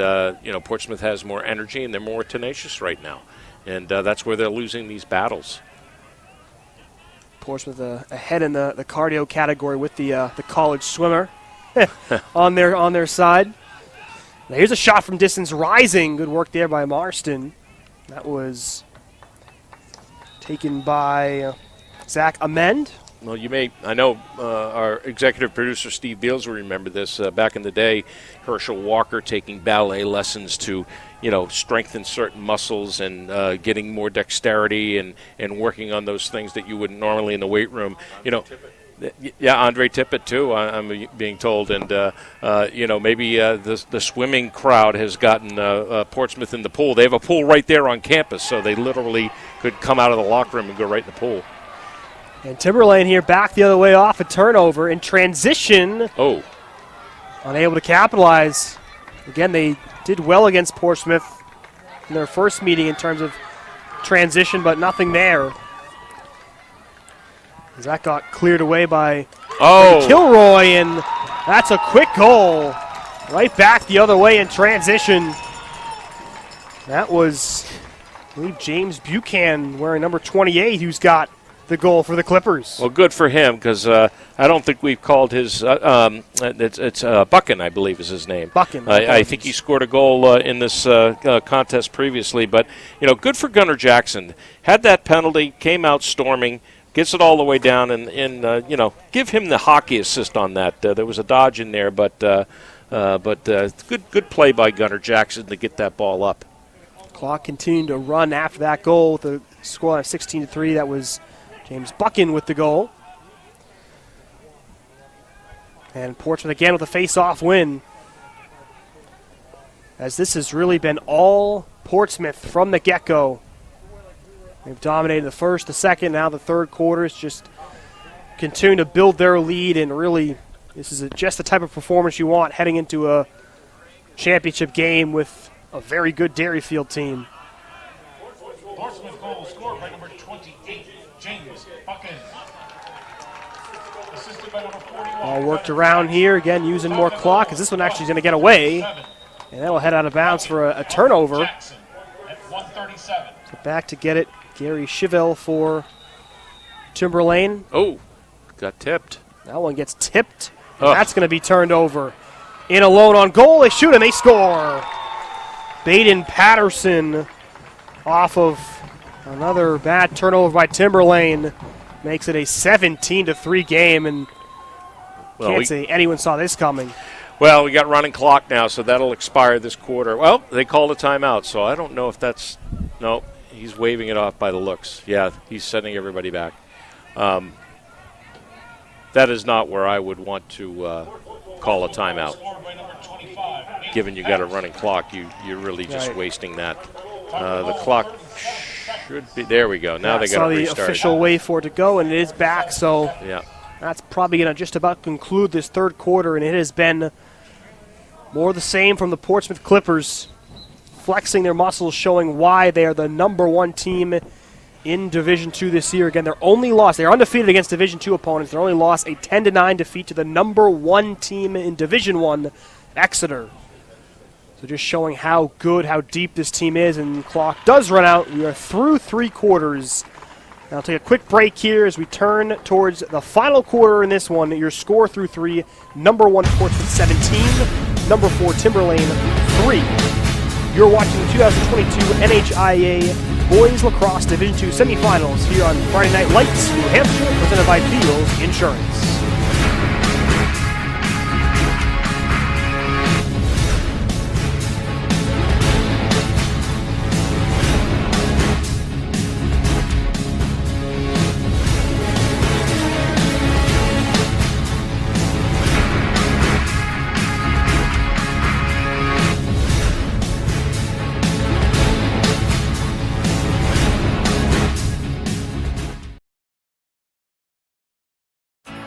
Portsmouth has more energy and they're more tenacious right now, and that's where they're losing these battles. Portsmouth ahead in the cardio category with the college swimmer on their side. Now here's a shot from distance, rising. Good work there by Marston. That was taken by Zach Amend. Well, I know our executive producer, Steve Beals, will remember this. Back in the day, Herschel Walker taking ballet lessons to, strengthen certain muscles and getting more dexterity and working on those things that you wouldn't normally in the weight room. Yeah, Andre Tippett, too, I'm being told. And, maybe the swimming crowd has gotten Portsmouth in the pool. They have a pool right there on campus, so they literally could come out of the locker room and go right in the pool. And Timberlane here back the other way off a turnover in transition. Oh. Unable to capitalize. Again, they did well against Portsmouth in their first meeting in terms of transition, but nothing there. As that got cleared away by Kilroy, and that's a quick goal. Right back the other way in transition. That was, I believe, James Buchan wearing number 28, who's got the goal for the Clippers. Well, good for him, because I don't think we've called his it's Buchan, I believe is his name. Buchan. I think he scored a goal in this contest previously. But, good for Gunnar Jackson. Had that penalty, came out storming, gets it all the way down, and give him the hockey assist on that. There was a dodge in there, but good play by Gunnar Jackson to get that ball up. Clock continued to run after that goal with a scoreline of 16-3. That was James Buchan with the goal. And Portsmouth again with a face-off win, as this has really been all Portsmouth from the get-go. They've dominated the first, the second, now the third quarter is just continuing to build their lead, and really this is just the type of performance you want heading into a championship game with a very good Dairyfield team. Portsmouth goal scored by number 28, James Buchan. assisted by number 41. All worked around here, again using more clock, as this one actually is going to get away. And that'll head out of bounds for a turnover. Jackson at 137. So back to get it, Gary Chivell for Timberlane. Oh, got tipped. That one gets tipped. Ugh. That's going to be turned over. In alone on goal, they shoot and they score. Baden Patterson off of another bad turnover by Timberlane makes it a 17-3 game, and can't say anyone saw this coming. Well, we got running clock now, so that'll expire this quarter. Well, they called a timeout, so I don't know if that's – no, he's waving it off by the looks. Yeah, he's sending everybody back. That is not where I would want to call a timeout. Given you got a running clock, you're really just wasting that. The clock should be – there we go. Now they got to restart. The official way for it to go, and it is back, so yeah. That's probably going to just about conclude this third quarter, and it has been more the same from the Portsmouth Clippers, flexing their muscles, showing why they are the number one team in Division II this year. Again, their only loss, they're undefeated against Division II opponents. Their only loss, a 10-9 defeat to the number one team in Division I, Exeter. So just showing how good, how deep this team is, and the clock does run out. We are through three quarters. Now I'll take a quick break here as we turn towards the final quarter in this one. Your score through three, number one Portsmouth 17, number 4 Timberlane 3. You're watching the 2022 NHIAA Boys Lacrosse Division II Semifinals here on Friday Night Lights, New Hampshire, presented by Beals Insurance.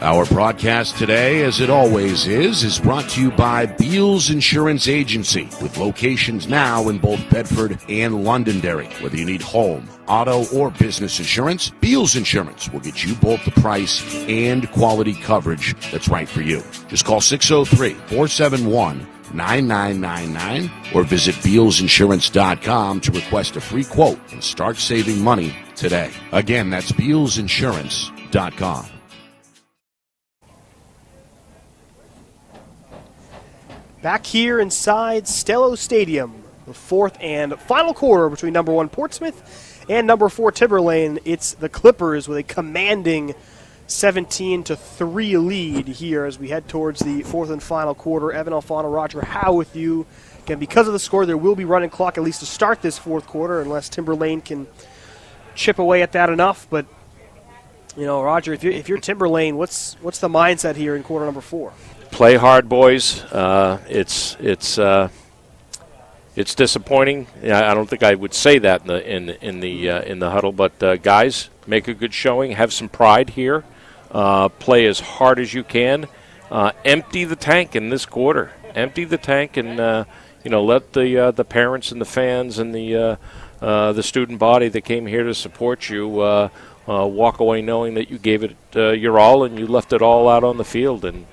Our broadcast today, as it always is brought to you by Beals Insurance Agency, with locations now in both Bedford and Londonderry. Whether you need home, auto, or business insurance, Beals Insurance will get you both the price and quality coverage that's right for you. Just call 603-471-9999 or visit BealsInsurance.com to request a free quote and start saving money today. Again, that's BealsInsurance.com. Back here inside Stello Stadium, the fourth and final quarter between number one Portsmouth and number 4 Timberlane. It's the Clippers with a commanding 17-3 lead here as we head towards the fourth and final quarter. Evan Alfano, Roger Howe with you. Again, because of the score, there will be running clock at least to start this fourth quarter unless Timberlane can chip away at that enough. But, you know, Roger, if you're Timberlane, what's the mindset here in quarter number 4? Play hard, boys. It's disappointing. I don't think I would say that in the huddle, but guys, make a good showing. Have some pride here. Play as hard as you can. Empty the tank in this quarter. Empty the tank, and let the parents and the fans and the student body that came here to support you walk away knowing that you gave it your all and you left it all out on the field, and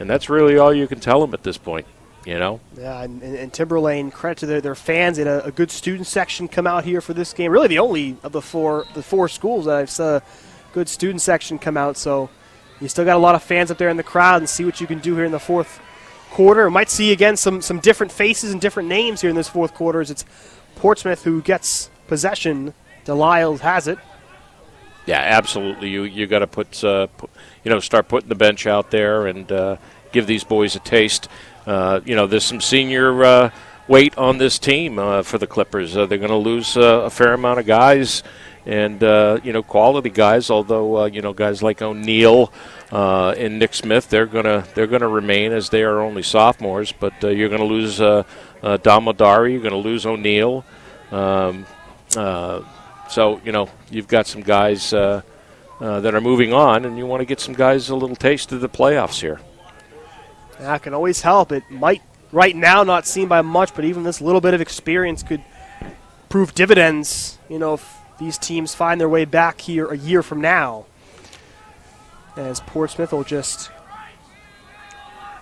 that's really all you can tell them at this point, you know? Yeah, and Timberlane, credit to their fans. They had a good student section come out here for this game. Really the only of the four schools that I've saw a good student section come out. So you still got a lot of fans up there in the crowd, and see what you can do here in the fourth quarter. We might see, again, some different faces and different names here in this fourth quarter as it's Portsmouth who gets possession. Delisle has it. Yeah, absolutely. You got to start putting the bench out there and give these boys a taste. There's some senior weight on this team for the Clippers. They're going to lose a fair amount of guys, and quality guys. Although guys like O'Neill and Nick Smith, they're gonna remain as they are only sophomores. But you're going to lose Damodari. You're going to lose O'Neill. So, you've got some guys that are moving on, and you want to get some guys a little taste of the playoffs here. That can always help. It might right now not seem by much, but even this little bit of experience could prove dividends, if these teams find their way back here a year from now. as Portsmouth will just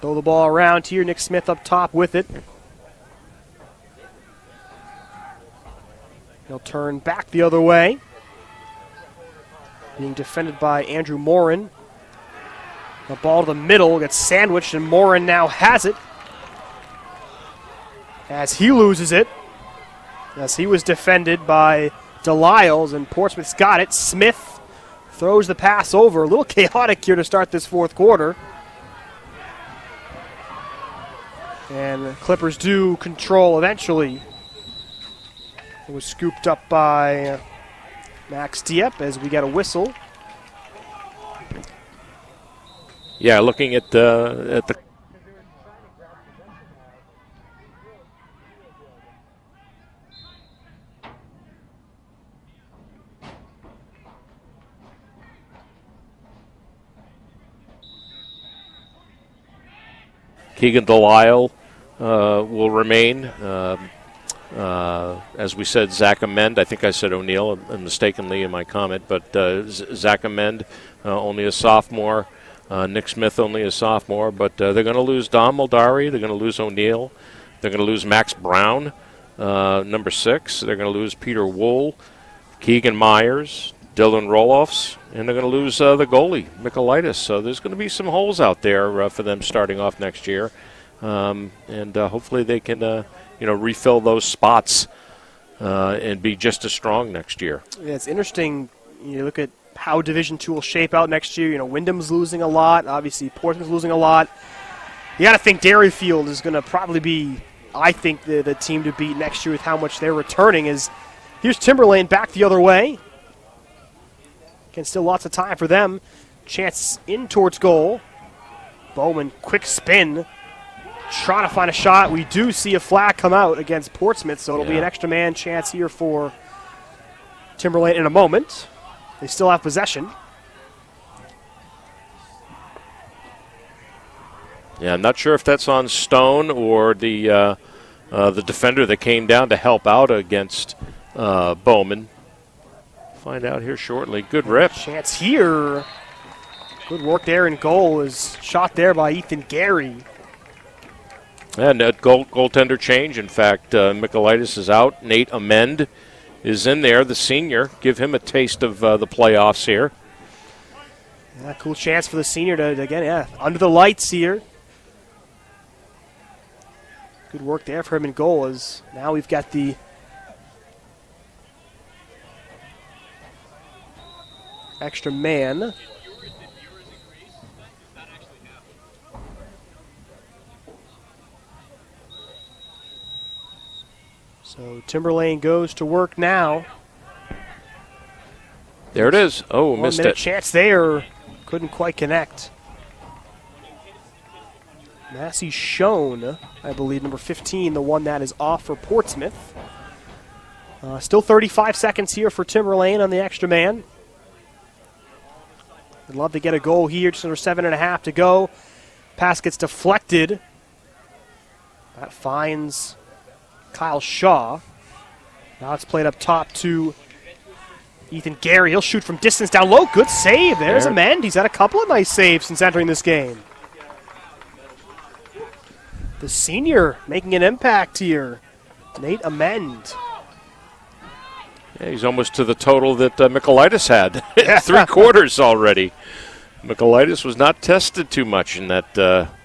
throw the ball around here. Nick Smith up top with it. He'll turn back the other way. Being defended by Andrew Morin. The ball to the middle gets sandwiched, and Morin now has it. As he loses it. As he was defended by DeLisles, and Portsmouth's got it. Smith throws the pass over. A little chaotic here to start this fourth quarter. And the Clippers do control eventually. It was scooped up by Max Dieppe as we get a whistle. Yeah, looking at the Keegan Delisle will remain. As we said, Zach Amend. I think I said O'Neill mistakenly in my comment, but Zach Amend, only a sophomore. Nick Smith, only a sophomore. But they're going to lose Don Muldari. They're going to lose O'Neill. They're going to lose Max Brown, number 6. They're going to lose Peter Wool, Keegan Myers, Dylan Roloffs, and they're going to lose the goalie, Michaelitis. So there's going to be some holes out there for them starting off next year. And hopefully they can refill those spots and be just as strong next year. Yeah, it's interesting. You look at how Division II will shape out next year. Wyndham's losing a lot. Obviously, Portsmouth's losing a lot. You got to think Derryfield is going to probably be, I think, the team to beat next year with how much they're returning. Here's Timberlane back the other way. Again, still lots of time for them. Chance in towards goal. Bowman, quick spin. Trying to find a shot. We do see a flag come out against Portsmouth, so it'll be an extra man chance here for Timberlane in a moment. They still have possession. Yeah, I'm not sure if that's on Stone or the defender that came down to help out against Bowman. Find out here shortly. Good rip. Chance here. Good work there in goal. Is shot there by Ethan Gary. And a goaltender change. In fact, Michaelitis is out. Nate Amend is in there, the senior. Give him a taste of the playoffs here. Yeah, cool chance for the senior to again, under the lights here. Good work there for him in goal. As now we've got the extra man. So Timberlane goes to work now. There it is. Oh, missed it. Chance there. Couldn't quite connect. Massey Schoen, I believe, number 15, the one that is off for Portsmouth. Still 35 seconds here for Timberlane on the extra man. I'd love to get a goal here, just under 7.5 to go. Pass gets deflected. That finds Kyle Shaw. Now it's played up top to Ethan Gary. He'll shoot from distance down low. Good save. There's Amend. He's had a couple of nice saves since entering this game. The senior making an impact here. Nate Amend. Yeah, he's almost to the total that Michaelitis had. 3 quarters already. Michaelitis was not tested too much in that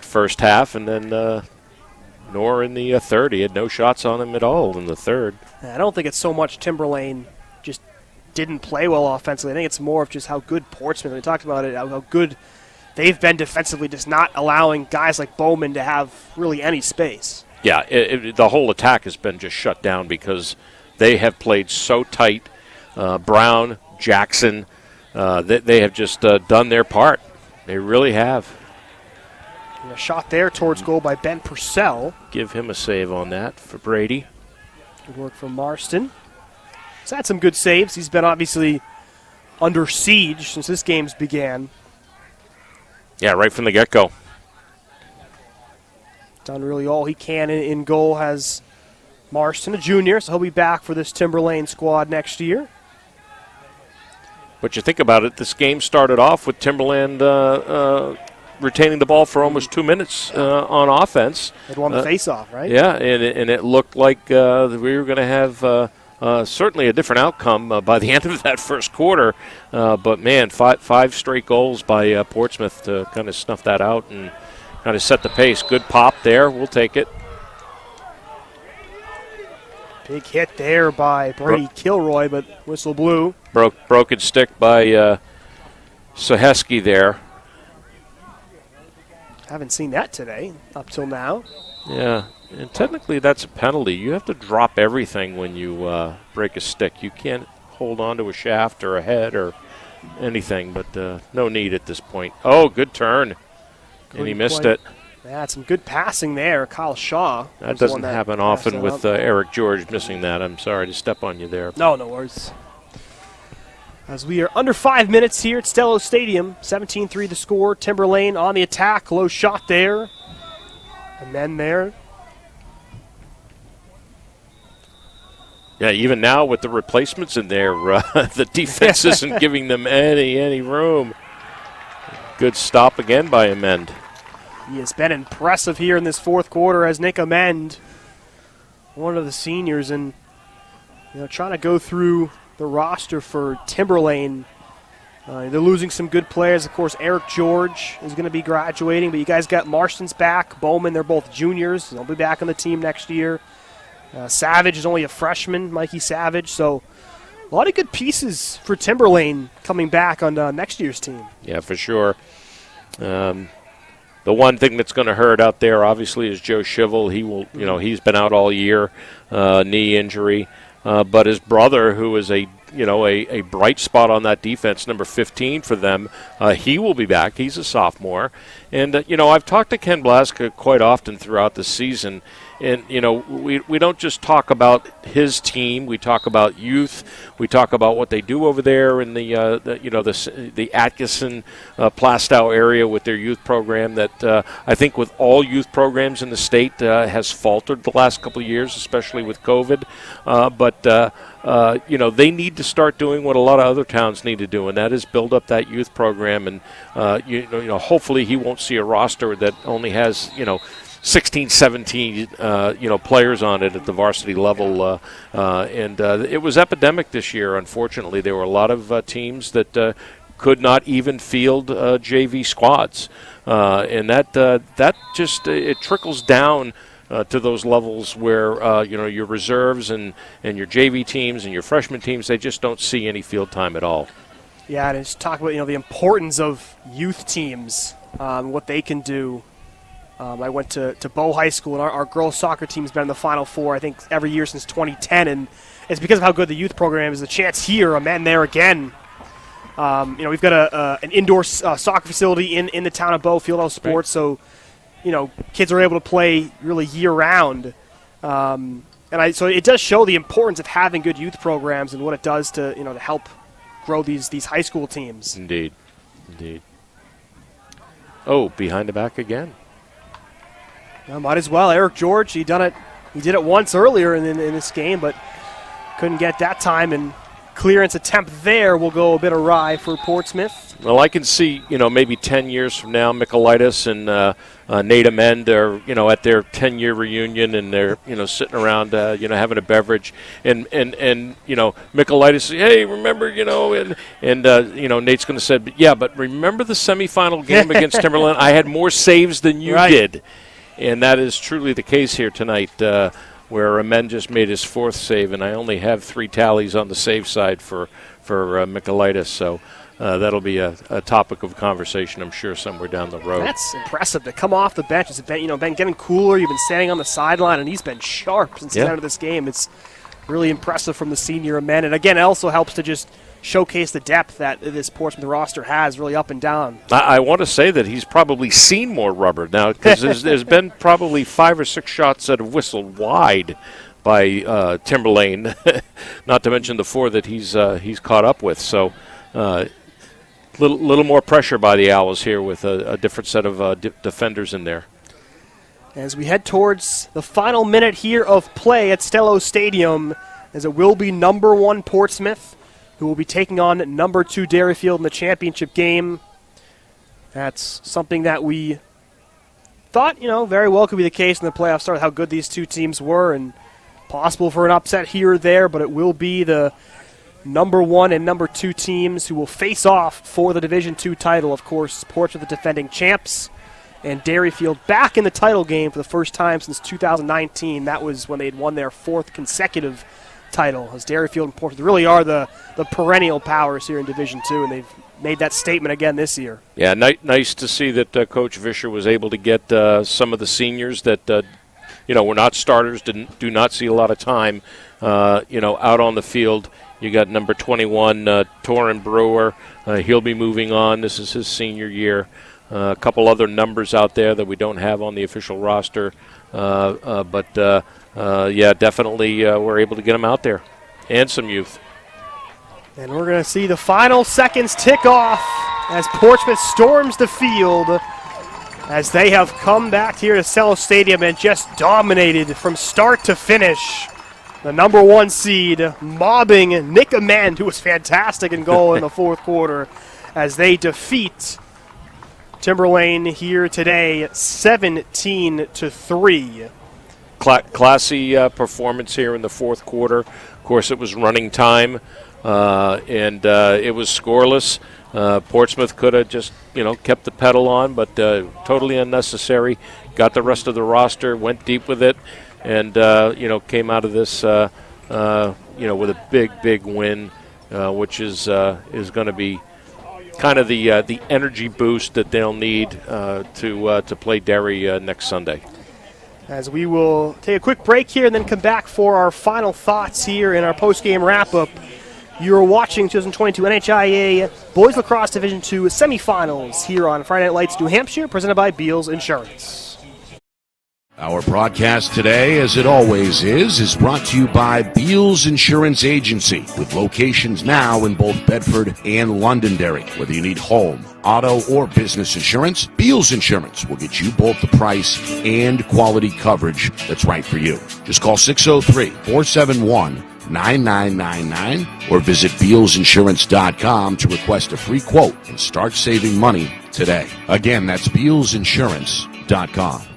first half, and then nor in the third. He had no shots on him at all in the third. I don't think it's so much Timberlane just didn't play well offensively. I think it's more of just how good Portsmouth, we talked about it, how good they've been defensively, just not allowing guys like Bowman to have really any space. Yeah, the whole attack has been just shut down because they have played so tight. Brown, Jackson, they have just done their part. They really have. And a shot there towards goal by Ben Purcell. Give him a save on that for Brady. Good work from Marston. He's had some good saves. He's been obviously under siege since this game's began. Yeah, right from the get-go. Done really all he can in goal. Has Marston, a junior, so he'll be back for this Timberlane squad next year. But you think about it, this game started off with Timberland retaining the ball for almost 2 minutes on offense. They'd won the face-off, right? Yeah, and it looked like we were going to have certainly a different outcome by the end of that first quarter. But, man, five straight goals by Portsmouth to kind of snuff that out and kind of set the pace. Good pop there. We'll take it. Big hit there by Brady Kilroy, but whistle blew. Broken stick by Saheski there. Haven't seen that today up till now. Yeah, and technically that's a penalty. You have to drop everything when you break a stick. You can't hold on to a shaft or a head or anything, but no need at this point. Oh, good turn. And he missed it. Yeah, some good passing there. Kyle Shaw. That doesn't happen often with Eric George missing that. I'm sorry to step on you there. No worries. As we are under 5 minutes here at Stello Stadium, 17-3 the score. Timberlane on the attack, low shot there. And then there. Yeah, even now with the replacements in there, the defense isn't giving them any room. Good stop again by Amend. He has been impressive here in this fourth quarter as Nick Amend, one of the seniors, and trying to go through the roster for Timberlane. They're losing some good players. Of course, Eric George is going to be graduating, but you guys got Marston's back. Bowman, they're both juniors. They'll be back on the team next year. Savage is only a freshman, Mikey Savage. So a lot of good pieces for Timberlane coming back on next year's team. Yeah, for sure. The one thing that's going to hurt out there, obviously, is Joe Shivel. He will, he's been out all year, knee injury. But his brother, who is a bright spot on that defense, number 15 for them, he will be back. He's a sophomore. And, I've talked to Ken Blaska quite often throughout the season. And, we don't just talk about his team. We talk about youth. We talk about what they do over there in the Atkinson, Plastow area with their youth program that I think with all youth programs in the state has faltered the last couple of years, especially with COVID. But they need to start doing what a lot of other towns need to do, and that is build up that youth program. And, hopefully he won't see a roster that only has, 16, 17, players on it at the varsity level. It was epidemic this year, unfortunately. There were a lot of teams that could not even field JV squads. And that just it trickles down to those levels where, your reserves and your JV teams and your freshman teams, they just don't see any field time at all. Yeah, and just talk about, the importance of youth teams, what they can do. I went to Bow High School, and our girls' soccer team's been in the Final Four, I think, every year since 2010, and it's because of how good the youth program is. The chance here, Amend there again. We've got an indoor soccer facility in the town of Bow, Fieldhouse Sports, right. So, kids are able to play really year-round. So it does show the importance of having good youth programs and what it does to, to help grow these high school teams. Indeed. Oh, behind the back again. Might as well. Eric George, he did it once earlier in this game, but couldn't get that time. And clearance attempt there will go a bit awry for Portsmouth. Well, I can see, maybe 10 years from now, Michaelitis and Nate Amend are, at their 10-year reunion, and they're, sitting around, having a beverage, and Michaelitis, hey, remember, Nate's going to say, yeah, but remember the semifinal game against Timberlane? I had more saves than you did. And that is truly the case here tonight, where Amend just made his fourth save, and I only have 3 tallies on the save side for Michaelitis. So that'll be a topic of conversation, I'm sure, somewhere down the road. That's impressive to come off the bench. It's been, been getting cooler. You've been standing on the sideline, and he's been sharp since the end of this game. It's really impressive from the senior Amend. And again, it also helps to just showcase the depth that this Portsmouth roster has, really up and down. I want to say that he's probably seen more rubber now, because there's been probably 5 or 6 shots that have whistled wide by Timberlane, not to mention the 4 that he's caught up with. So little more pressure by the Owls here with a different set of defenders in there. As we head towards the final minute here of play at Stello Stadium, as it will be number 1 Portsmouth, who will be taking on number 2 Dairyfield in the championship game. That's something that we thought, very well could be the case in the playoff start, how good these two teams were, and possible for an upset here or there, but it will be the number 1 and number 2 teams who will face off for the Division II title. Of course, Portsmouth, the defending champs, and Dairyfield back in the title game for the first time since 2019. That was when they had won their 4th consecutive title, as Dairyfield and Portsmouth really are the perennial powers here in Division II, and they've made that statement again this year. Yeah, nice to see that Coach Vischer was able to get some of the seniors that were not starters, do not see a lot of time, out on the field. You got number 21, Torin Brewer. He'll be moving on. This is his senior year. A couple other numbers out there that we don't have on the official roster, but definitely we're able to get them out there, and some youth. And we're going to see the final seconds tick off as Portsmouth storms the field, as they have come back here to Sello Stadium and just dominated from start to finish. The number 1 seed mobbing Nick Amend, who was fantastic in goal in the 4th quarter, as they defeat Timberlane here today 17-3. Classy performance here in the 4th quarter. Of course, it was running time. And it was scoreless. Portsmouth could have just, kept the pedal on, but totally unnecessary. Got the rest of the roster, went deep with it, and, came out of this, with a big win, which is going to be kind of the energy boost that they'll need to play Derry next Sunday. As we will take a quick break here and then come back for our final thoughts here in our post-game wrap-up. You're watching 2022 NHIAA Boys Lacrosse Division II Semifinals here on Friday Night Lights, New Hampshire, presented by Beals Insurance. Our broadcast today, as it always is brought to you by Beals Insurance Agency, with locations now in both Bedford and Londonderry. Whether you need home, auto, or business insurance, Beals Insurance will get you both the price and quality coverage that's right for you. Just call 603-471-9999 or visit BealsInsurance.com to request a free quote and start saving money today. Again, that's BealsInsurance.com.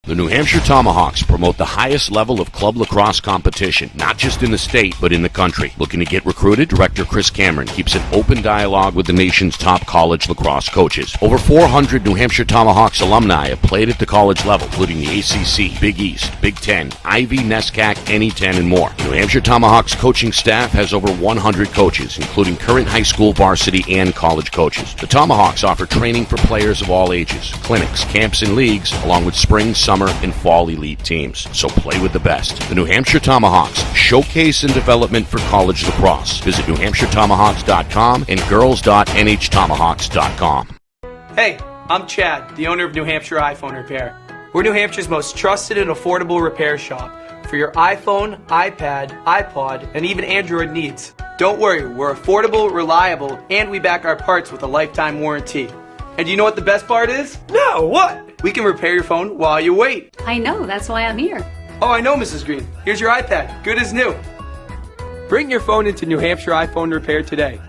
The New Hampshire Tomahawks promote the highest level of club lacrosse competition, not just in the state, but in the country. Looking to get recruited? Director Chris Cameron keeps an open dialogue with the nation's top college lacrosse coaches. Over 400 New Hampshire Tomahawks alumni have played at the college level, including the ACC, Big East, Big Ten, Ivy, NESCAC, NE10, and more. The New Hampshire Tomahawks coaching staff has over 100 coaches, including current high school, varsity, and college coaches. The Tomahawks offer training for players of all ages, clinics, camps, and leagues, along with spring, summer, and fall elite teams. So play with the best. The New Hampshire Tomahawks, showcase and development for college lacrosse. Visit NewHampshireTomahawks.com and girls.nhtomahawks.com. Hey, I'm Chad, the owner of New Hampshire iPhone Repair. We're New Hampshire's most trusted and affordable repair shop for your iPhone, iPad, iPod, and even Android needs. Don't worry, we're affordable, reliable, and we back our parts with a lifetime warranty. And you know what the best part is? No, what? We can repair your phone while you wait. I know, that's why I'm here. Oh, I know, Mrs. Green. Here's your iPad, good as new. Bring your phone into New Hampshire iPhone Repair today.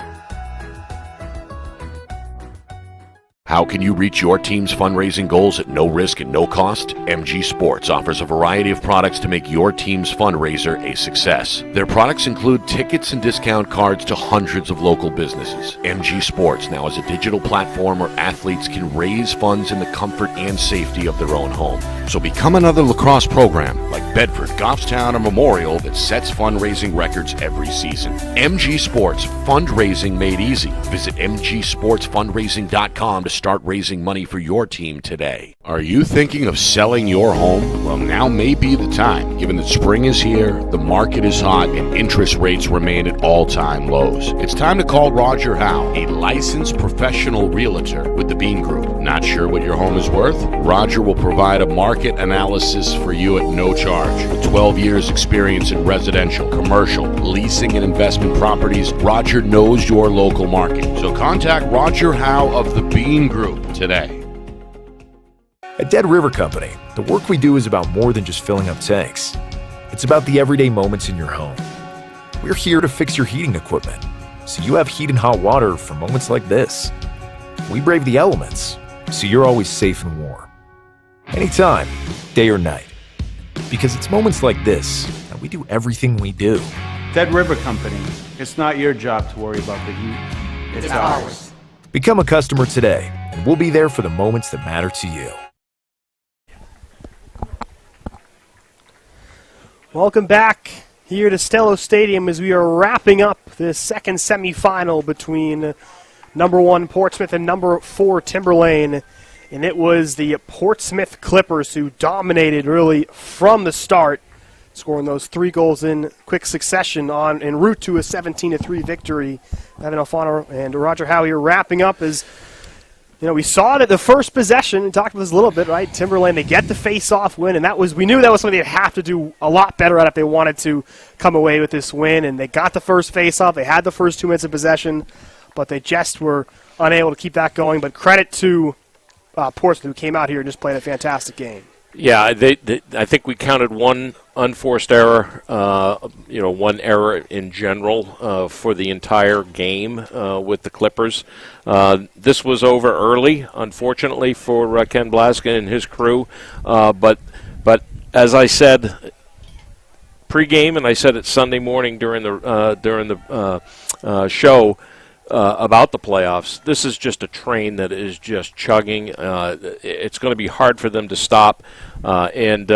How can you reach your team's fundraising goals at no risk and no cost? MG Sports offers a variety of products to make your team's fundraiser a success. Their products include tickets and discount cards to hundreds of local businesses. MG Sports now has a digital platform where athletes can raise funds in the comfort and safety of their own home. So become another lacrosse program like Bedford, Goffstown, or Memorial that sets fundraising records every season. MG Sports, fundraising made easy. Visit mgsportsfundraising.com to start raising money for your team today. Are you thinking of selling your home? Well, now may be the time, given that spring is here, the market is hot, and interest rates remain at all-time lows. It's time to call Roger Howe, a licensed professional realtor with the Bean Group. Not sure what your home is worth? Roger will provide a market analysis for you at no charge. With 12 years experience in residential, commercial, leasing, and investment properties, Roger knows your local market. So contact Roger Howe of the Bean Group today. At Dead River Company, the work we do is about more than just filling up tanks. It's about the everyday moments in your home. We're here to fix your heating equipment, so you have heat and hot water for moments like this. We brave the elements, so you're always safe and warm. Anytime, day or night. Because it's moments like this that we do everything we do. Dead River Company, it's not your job to worry about the heat. It's ours. Become a customer today, and we'll be there for the moments that matter to you. Welcome back here to Stello Stadium as we are wrapping up the second semifinal between number 1 Portsmouth and number 4 Timberlane. And it was the Portsmouth Clippers who dominated really from the start, scoring those 3 goals in quick succession en route to a 17-3 victory. Evan Alfano and Roger Howe here wrapping up as, you know, we saw it at the first possession, and talked about this a little bit, right? Timberlane, they get the face-off win, and we knew that was something they'd have to do a lot better at if they wanted to come away with this win, and they got the first face-off. They had the first 2 minutes of possession, but they just were unable to keep that going. But credit to Portsmouth, who came out here and just played a fantastic game. Yeah, I think we counted one unforced error, one error in general for the entire game with the Clippers. This was over early, unfortunately, for Ken Blaskin and his crew. But as I said pregame, and I said it Sunday morning during the show about the playoffs, this is just a train that is just chugging. It's going to be hard for them to stop, and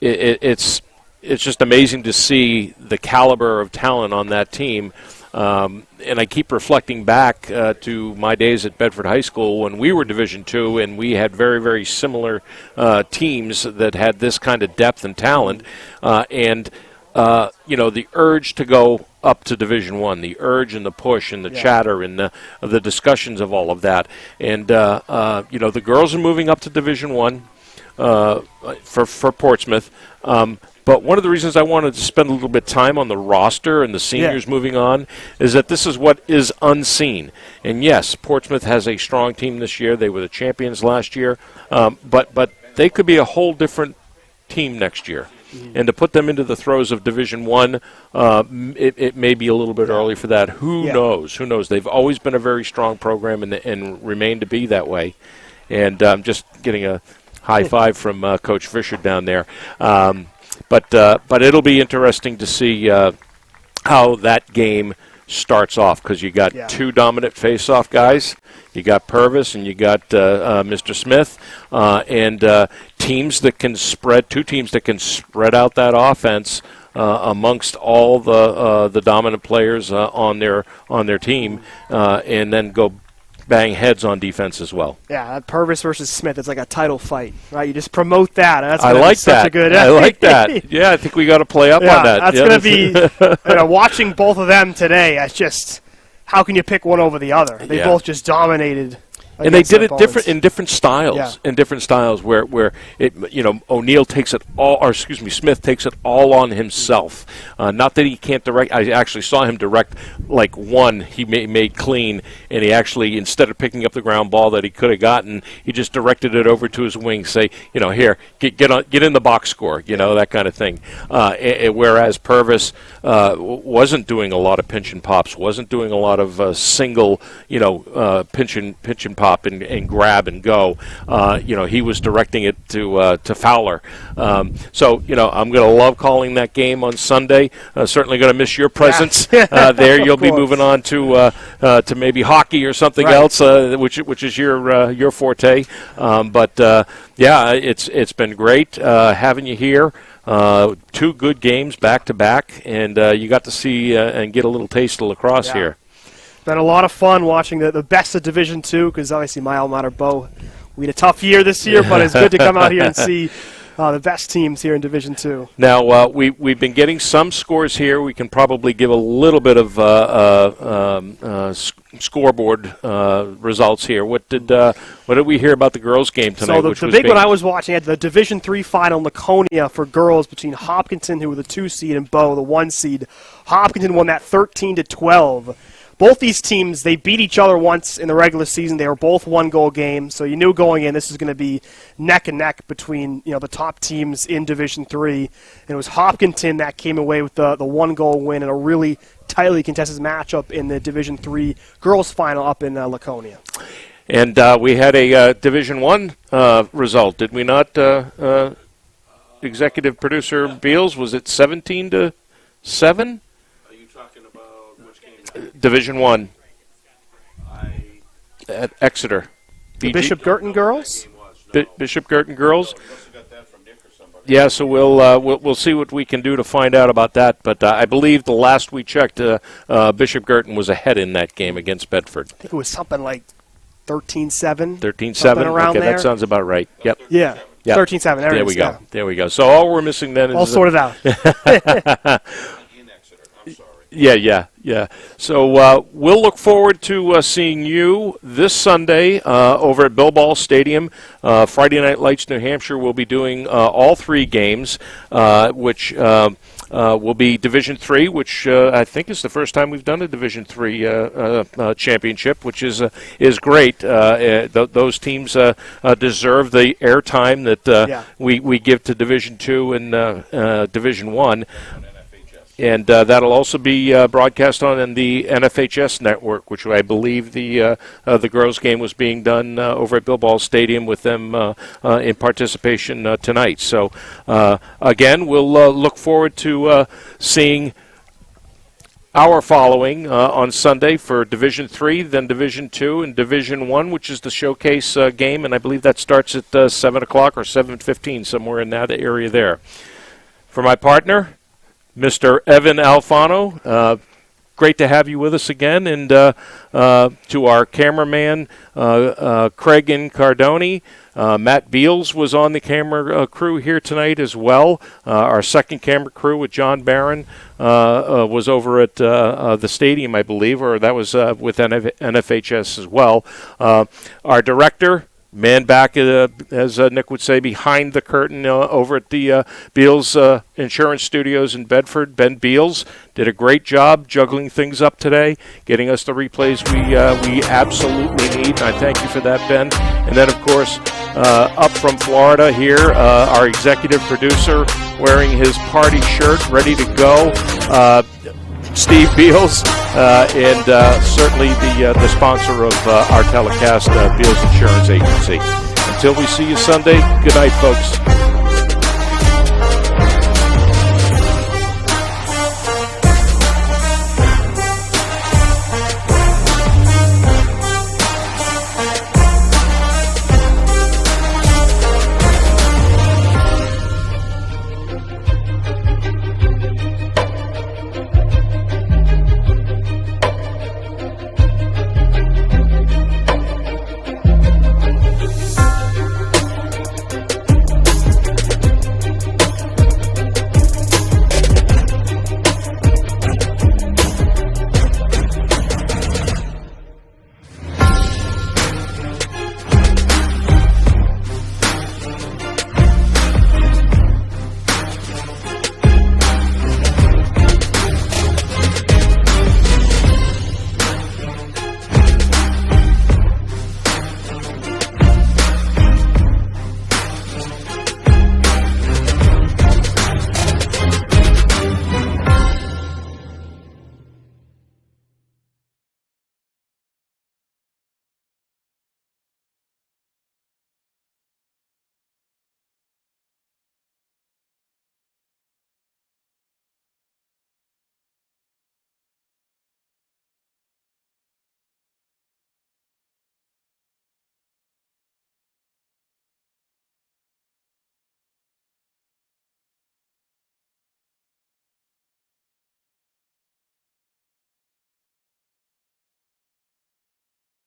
it's just amazing to see the caliber of talent on that team. And I keep reflecting back to my days at Bedford High School when we were Division II, and we had very, very similar teams that had this kind of depth and talent, and the urge to go up to Division I, the urge and the push and the chatter and the discussions of all of that. And, the girls are moving up to Division I for Portsmouth. But one of the reasons I wanted to spend a little bit of time on the roster and the seniors moving on is that this is what is unseen. And, yes, Portsmouth has a strong team this year. They were the champions last year. But they could be a whole different team next year. And to put them into the throes of Division I, it may be a little bit early for that. Who knows? Who knows? They've always been a very strong program and remain to be that way. And I'm just getting a high five from Coach Fisher down there. But it'll be interesting to see how that game starts off, because you got 2 dominant face-off guys. You got Purvis and you got Mr. Smith, and 2 teams that can spread out that offense amongst all the dominant players on their team, and then go bang heads on defense as well. Yeah, Purvis versus Smith, it's like a title fight, right? You just promote that. And that's I like that. I like that. Yeah, I think we got to play up on that. That's going to be watching both of them today. It's just, how can you pick one over the other? They both just dominated. And they did it in different styles, where it, O'Neill takes it all, or excuse me, Smith takes it all on himself. Not that he can't direct. I actually saw him direct like one he made clean, and he actually, instead of picking up the ground ball that he could have gotten, he just directed it over to his wing. Say, here, get in the box score, that kind of thing. Whereas Purvis wasn't doing a lot of pinch and pops, wasn't doing a lot of single, pinch and pop. And grab and go. He was directing it to Fowler. So I'm going to love calling that game on Sunday. Certainly going to miss your presence there. You'll be moving on to maybe hockey or something else, which is your forte. It's been great having you here. 2 good games back to back, and you got to see and get a little taste of lacrosse here. Been a lot of fun watching the best of Division II, because obviously my alma mater, Bo, we had a tough year this year, but it's good to come out here and see the best teams here in Division II. Now, we've been getting some scores here. We can probably give a little bit of scoreboard results here. What did we hear about the girls' game tonight? So the big one I was watching had the Division III final, Laconia for girls, between Hopkinton, who were the 2 seed, and Bow, the 1 seed. Hopkinton won that 13-12. both these teams, they beat each other once in the regular season. They were both one-goal games, so you knew going in this is going to be neck and neck between the top teams in Division III. And it was Hopkinton that came away with the one-goal win in a really tightly contested matchup in the Division III girls final up in Laconia. And we had a Division I result, did we not? Executive producer Beals, was it 17-7? Are you talking about which game? Division I at Exeter. The Bishop Girton girls? Bishop Girton girls. Yeah, so we'll see what we can do to find out about that. But I believe the last we checked, Bishop Girton was ahead in that game against Bedford. I think it was something like 13-7. 13-7. Around okay, there. That sounds about right. Yep. Yeah. Yep. 13-7. There we go. There we go. So all we're missing then is all sorted out. Yeah. So we'll look forward to seeing you this Sunday over at Bilball Stadium. Friday Night Lights, New Hampshire will be doing all three games, which will be Division III, which I think is the first time we've done a Division III championship, which is great. Those teams deserve the airtime that we give to Division II and Division I. And that'll also be broadcast on the NFHS network, which I believe the girls' game was being done over at Bilball Stadium with them in participation tonight. So, again, we'll look forward to seeing our following on Sunday for Division III, then Division II, and Division I, which is the showcase game, and I believe that starts at 7 o'clock or 7:15, somewhere in that area there. For my partner, Mr. Evan Alfano, great to have you with us again. And to our cameraman, Craig Cardoni, Matt Beals was on the camera crew here tonight as well. Our second camera crew with John Barron was over at the stadium, I believe, or that was with NFHS as well. Our director, man back, as Nick would say, behind the curtain over at the Beals Insurance Studios in Bedford. Ben Beals did a great job juggling things up today, getting us the replays we absolutely need, and I thank you for that, Ben. And then, of course, up from Florida here, our executive producer wearing his party shirt, ready to go, Steve Beals, and certainly the sponsor of our telecast, Beals Insurance Agency. Until we see you Sunday, good night, folks.